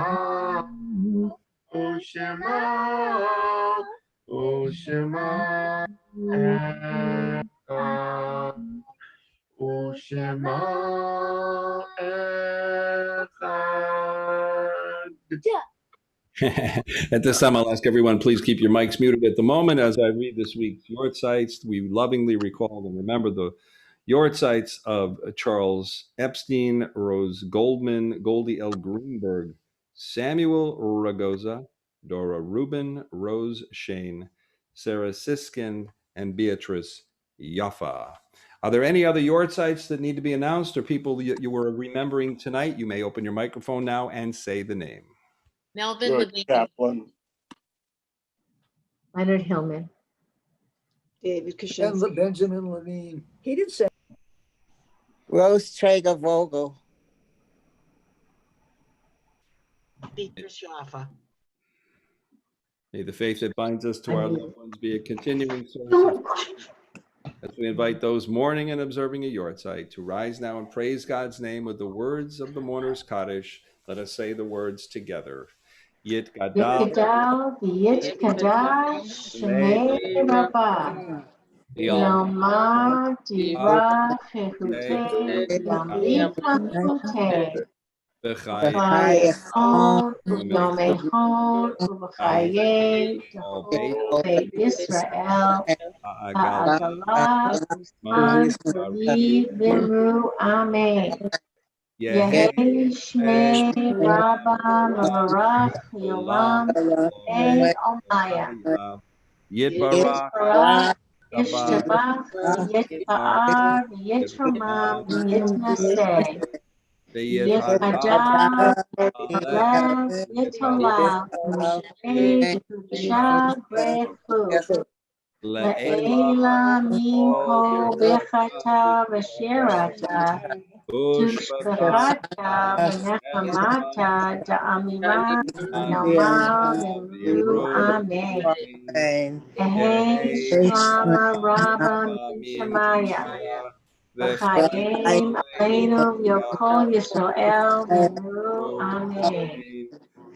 I: אחד, ושמו אחד.
N: At this time, I'll ask everyone, please keep your mics muted at the moment as I read this week's yort sites. We lovingly recall and remember the yort sites of Charles Epstein, Rose Goldman, Goldie L. Greenberg, Samuel Ragoza, Dora Rubin, Rose Shane, Sarah Siskin, and Beatrice Yaffa. Are there any other yort sites that need to be announced or people you were remembering tonight? You may open your microphone now and say the name.
U: Melvin Levine. Leonard Hillman.
T: David Kaczynski.
J: Benjamin Levine. He didn't say.
B: Rose Traeger Vogel.
T: Beatrice Jaffa.
N: May the faith that binds us to our loved ones be a continuing source of as we invite those mourning and observing a yort site to rise now and praise God's name with the words of the mourner's Kaddish. Let us say the words together. Yit Gadal,
U: Yit Gadal, Shmei Rabbah, Yomar Dira Chechute, Yamit Chechute, B'chayechon, B'yomechon, B'chaye, Beit Israel, Ha'agalah, Usman, B'li, V'ru, Amen. Yehi Shmei Rabbah Mamarach Yolam Ei Omaya
N: Yitbarach
U: Yishtabach Yitpa'ar Yitramam Yitnaseh Yithadah Yitlev Yitolal Shmei Yitchah Brefu Le'ela Minho Bechata V'Shirata Tushbechata v'nechamata da'amira v'yomar v'ru amen. Ehei shlama rabba mishamaya v'chayim aleinu v'yokol Yisrael v'ru amen.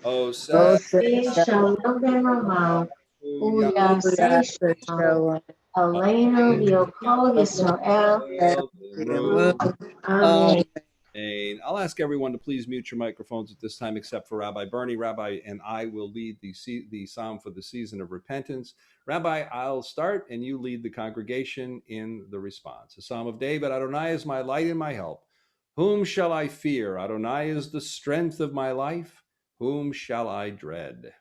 U: Oseh shalom v'ramah uyaseh shalom aleinu v'yokol Yisrael v'ru amen.
N: And I'll ask everyone to please mute your microphones at this time, except for Rabbi Bernie. Rabbi and I will lead the psalm for the season of repentance. Rabbi, I'll start, and you lead the congregation in the response. A psalm of David. Adonai is my light and my help. Whom shall I fear? Adonai is the strength of my life. Whom shall I dread?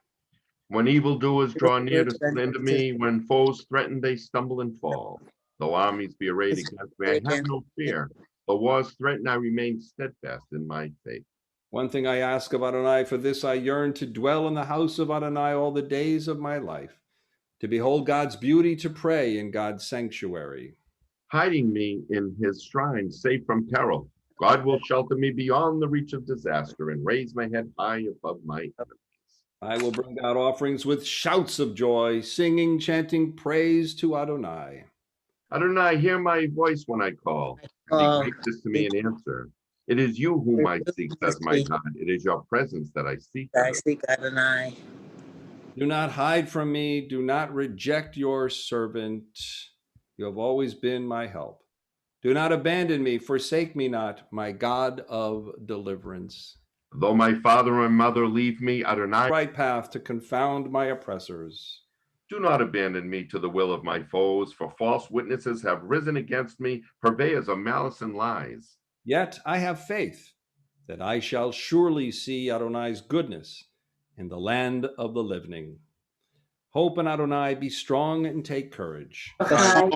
I: When evildoers draw near to slander me, when foes threaten, they stumble and fall. Though armies be arrayed against me, I have no fear. Though wars threaten, I remain steadfast in my faith.
N: One thing I ask of Adonai, for this I yearn, to dwell in the house of Adonai all the days of my life, to behold God's beauty, to pray in God's sanctuary.
I: Hiding me in his shrine, safe from peril, God will shelter me beyond the reach of disaster and raise my head high above my enemies.
N: I will bring out offerings with shouts of joy, singing, chanting praise to Adonai.
I: Adonai, hear my voice when I call. Be gracious to me and answer. It is you whom I seek, says my God. It is your presence that I seek.
B: I seek Adonai.
N: Do not hide from me. Do not reject your servant. You have always been my help. Do not abandon me. Forsake me not, my God of deliverance.
I: Though my father and mother leave me, Adonai,
N: right path to confound my oppressors.
I: Do not abandon me to the will of my foes, for false witnesses have risen against me, purveyors of malice and lies.
N: Yet I have faith that I shall surely see Adonai's goodness in the land of the living. Hope in Adonai, be strong and take courage.
H: Amen.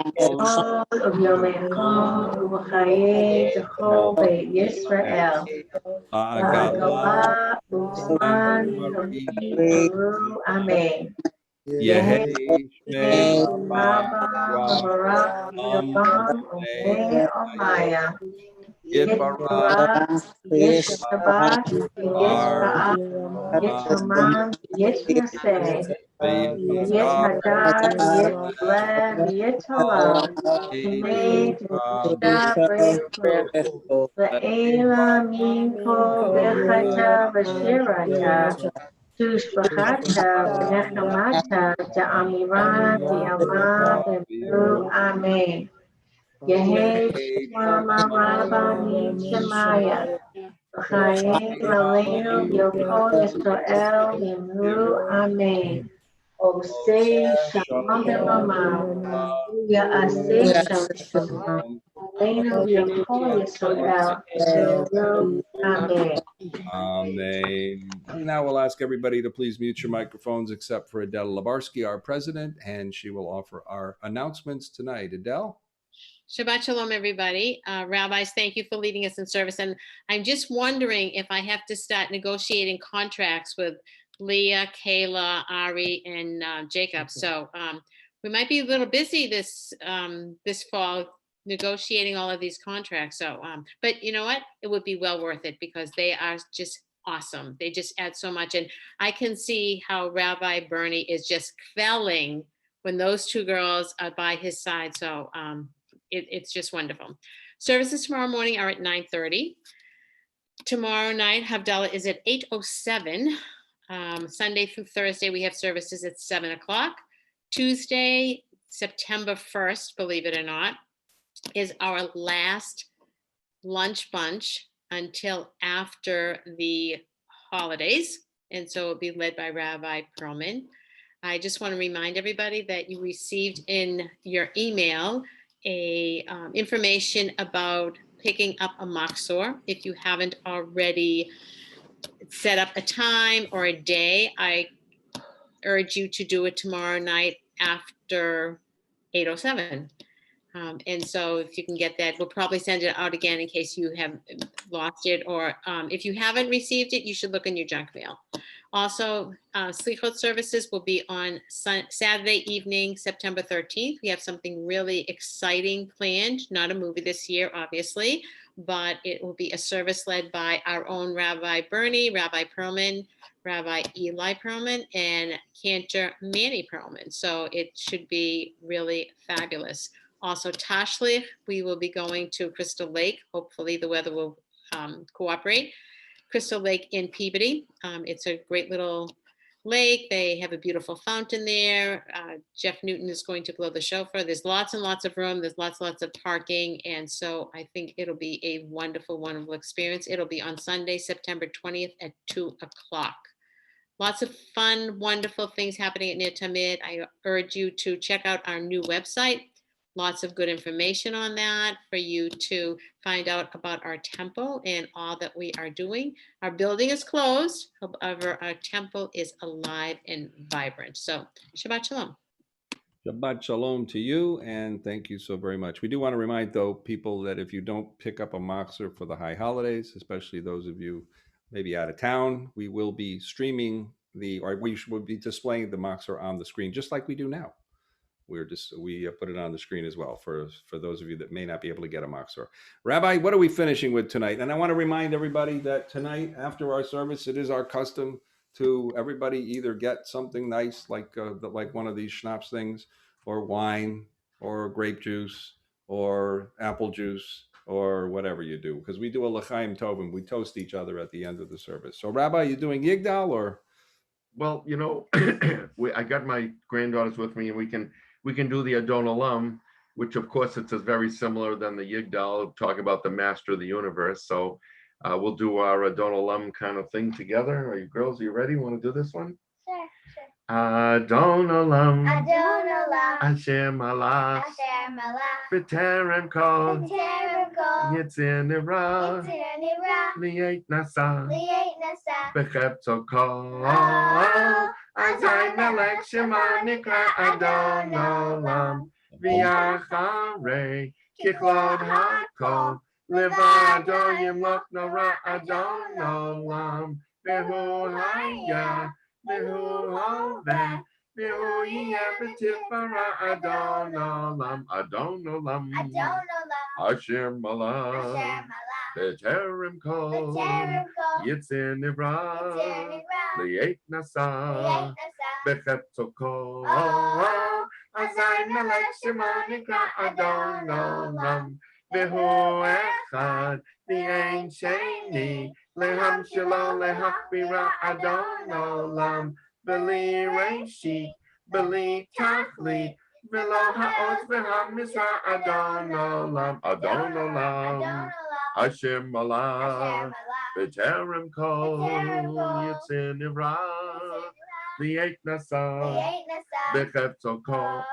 H: Amen. Oh, say shalom shalom. Amen.
N: Amen. Now we'll ask everybody to please mute your microphones except for Adele Labarsky, our president, and she will offer our announcements tonight. Adele?
A: Shabbat Shalom, everybody. Rabbis, thank you for leading us in service. And I'm just wondering if I have to start negotiating contracts with Leah, Kayla, Ari, and Jacob. So we might be a little busy this fall negotiating all of these contracts. So, but you know what? It would be well worth it because they are just awesome. They just add so much. And I can see how Rabbi Bernie is just quelling when those two girls are by his side. So it's just wonderful. Services tomorrow morning are at 9:30. Tomorrow night, Havdalah is at 8:07. Sunday through Thursday, we have services at 7 o'clock. Tuesday, September 1st, believe it or not, is our last lunch bunch until after the holidays. And so it'll be led by Rabbi Perlman. I just want to remind everybody that you received in your email information about picking up a machzor. If you haven't already set up a time or a day, I urge you to do it tomorrow night after 8:07. And so if you can get that, we'll probably send it out again in case you have lost it, or if you haven't received it, you should look in your junk mail. Also, Slichot services will be on Saturday evening, September 13th. We have something really exciting planned, not a movie this year, obviously, but it will be a service led by our own Rabbi Bernie, Rabbi Perlman, Rabbi Eli Perlman, and Cantor Manny Perlman. So it should be really fabulous. Also, Tashlich, we will be going to Crystal Lake. Hopefully the weather will cooperate. Crystal Lake in Peabody. It's a great little lake. They have a beautiful fountain there. Jeff Newton is going to blow the shofar. There's lots and lots of room. There's lots of parking. And so I think it'll be a wonderful, wonderful experience. It'll be on Sunday, September 20th at 2 o'clock. Lots of fun, wonderful things happening at Ner Tamid. I urge you to check out our new website, lots of good information on that for you to find out about our temple and all that we are doing. Our building is closed, however, our temple is alive and vibrant. So Shabbat Shalom.
N: Shabbat Shalom to you, and thank you so very much. We do want to remind, though, people that if you don't pick up a Machzor for the high holidays, especially those of you maybe out of town, we will be streaming or we will be displaying the Machzor on the screen, just like we do now. We put it on the screen as well for those of you that may not be able to get a Machzor. Rabbi, what are we finishing with tonight? And I want to remind everybody that tonight, after our service, it is our custom to everybody either get something nice like one of these schnapps things, or wine, or grape juice, or apple juice, or whatever you do, because we do a l'chaim tovim. We toast each other at the end of the service. So, Rabbi, you doing yigdal or?
I: Well, you know, I got my granddaughters with me, and we can do the Adon Olam, which of course it's very similar than the Yigdal, talk about the master of the universe. So we'll do our Adon Olam kind of thing together. Are you girls, are you ready? Want to do this one?
O: Sure.
I: Adon Olam,
O: Adon Olam,
I: Asher Malach,
O: Asher Malach,
I: B'terem Kol,
O: B'terem Kol,
I: Yitzir Nira,
O: Yitzir Nira,
I: Li'et Nasa,
O: Li'et Nasa,
I: B'chepto Kol,
O: Azai
I: Melech Shema Nikra Adon Olam, V'yacharei Kichlod HaKol, Levado Yimloch Nora Adon Olam, V'hu Haya, V'hu Hoveh, V'hu Yeh B'tifara Adon Olam, Adon Olam,
O: Adon Olam,
I: Asher Malach,
O: Asher Malach,
I: B'terem Kol,
O: B'terem Kol,
I: Yitzir
O: Yitzir
I: Nira,
O: Nira,
I: Li'et Nasa,
O: Li'et Nasa,
I: B'chepto Kol, Azai Melech Shema Nikra Adon Olam, V'hu Echad, V'ein Sheni, Leham Shelo Lehachbira Adon Olam, B'li Reishi, B'li Tachli, V'lo Ha'oz V'hamizra Adon Olam, Adon Olam, Asher Malach, B'terem Kol, Yitzir Nira, Li'et Nasa, B'chepto Kol,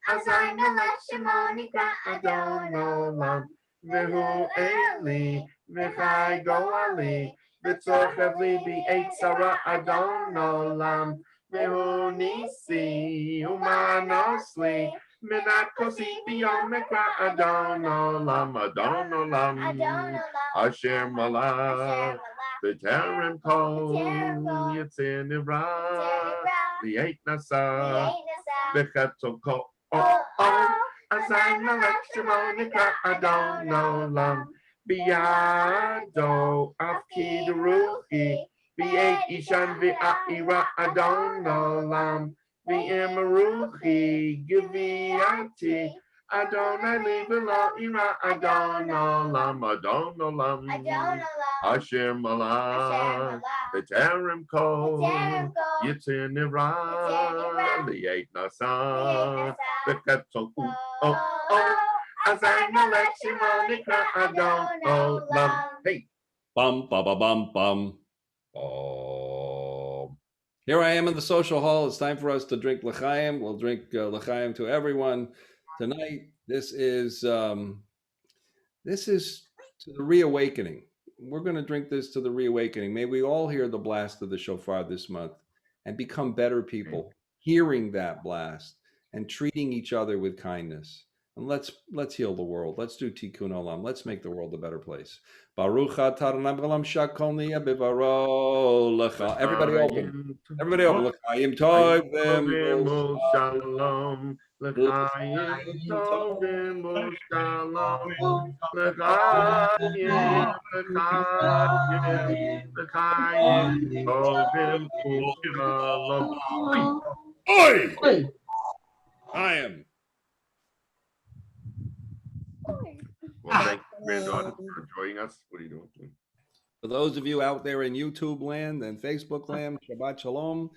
I: Azai Melech Shema Nikra Adon Olam, V'hu Eli, V'chai Goali, V'tzochev li B'eit Sarah Adon Olam, V'hu Nisi, Umanos li, Minat Kosi B'yom Mikra Adon Olam, Adon Olam, Asher Malach, B'terem Kol, Yitzir Nira, Li'et Nasa, B'chepto Kol, Azai Melech Shema Nikra Adon Olam, B'yado Afkid Ruchi, B'yet Ishan V'a'ira Adon Olam, V'im Ruchi Gviati, Adonai li v'lo ira Adon Olam, Adon Olam, Asher Malach, B'terem Kol, Yitzir Nira, Li'et Nasa, B'chepto Kol, Azai Melech Shema Nikra Adon Olam. Hey,
N: Bum, ba, ba, bum, bum. Oh. Here I am in the social hall. It's time for us to drink l'chaim. We'll drink l'chaim to everyone tonight. This is to the reawakening. We're going to drink this to the reawakening. May we all hear the blast of the shofar this month and become better people, hearing that blast and treating each other with kindness. And let's heal the world. Let's do tikkun olam. Let's make the world a better place. Baruch atah Adonai shakol niyeh bivaro lecha. Everybody open. Everybody open. L'chaim tovim
I: Shalom. L'chaim tovim shalom. L'chaim, l'chaim tovim shalom.
N: Oi! I am.
I: Well, thank you, granddaughter, for joining us. What are you doing?
N: For those of you out there in YouTube land and Facebook land, Shabbat Shalom.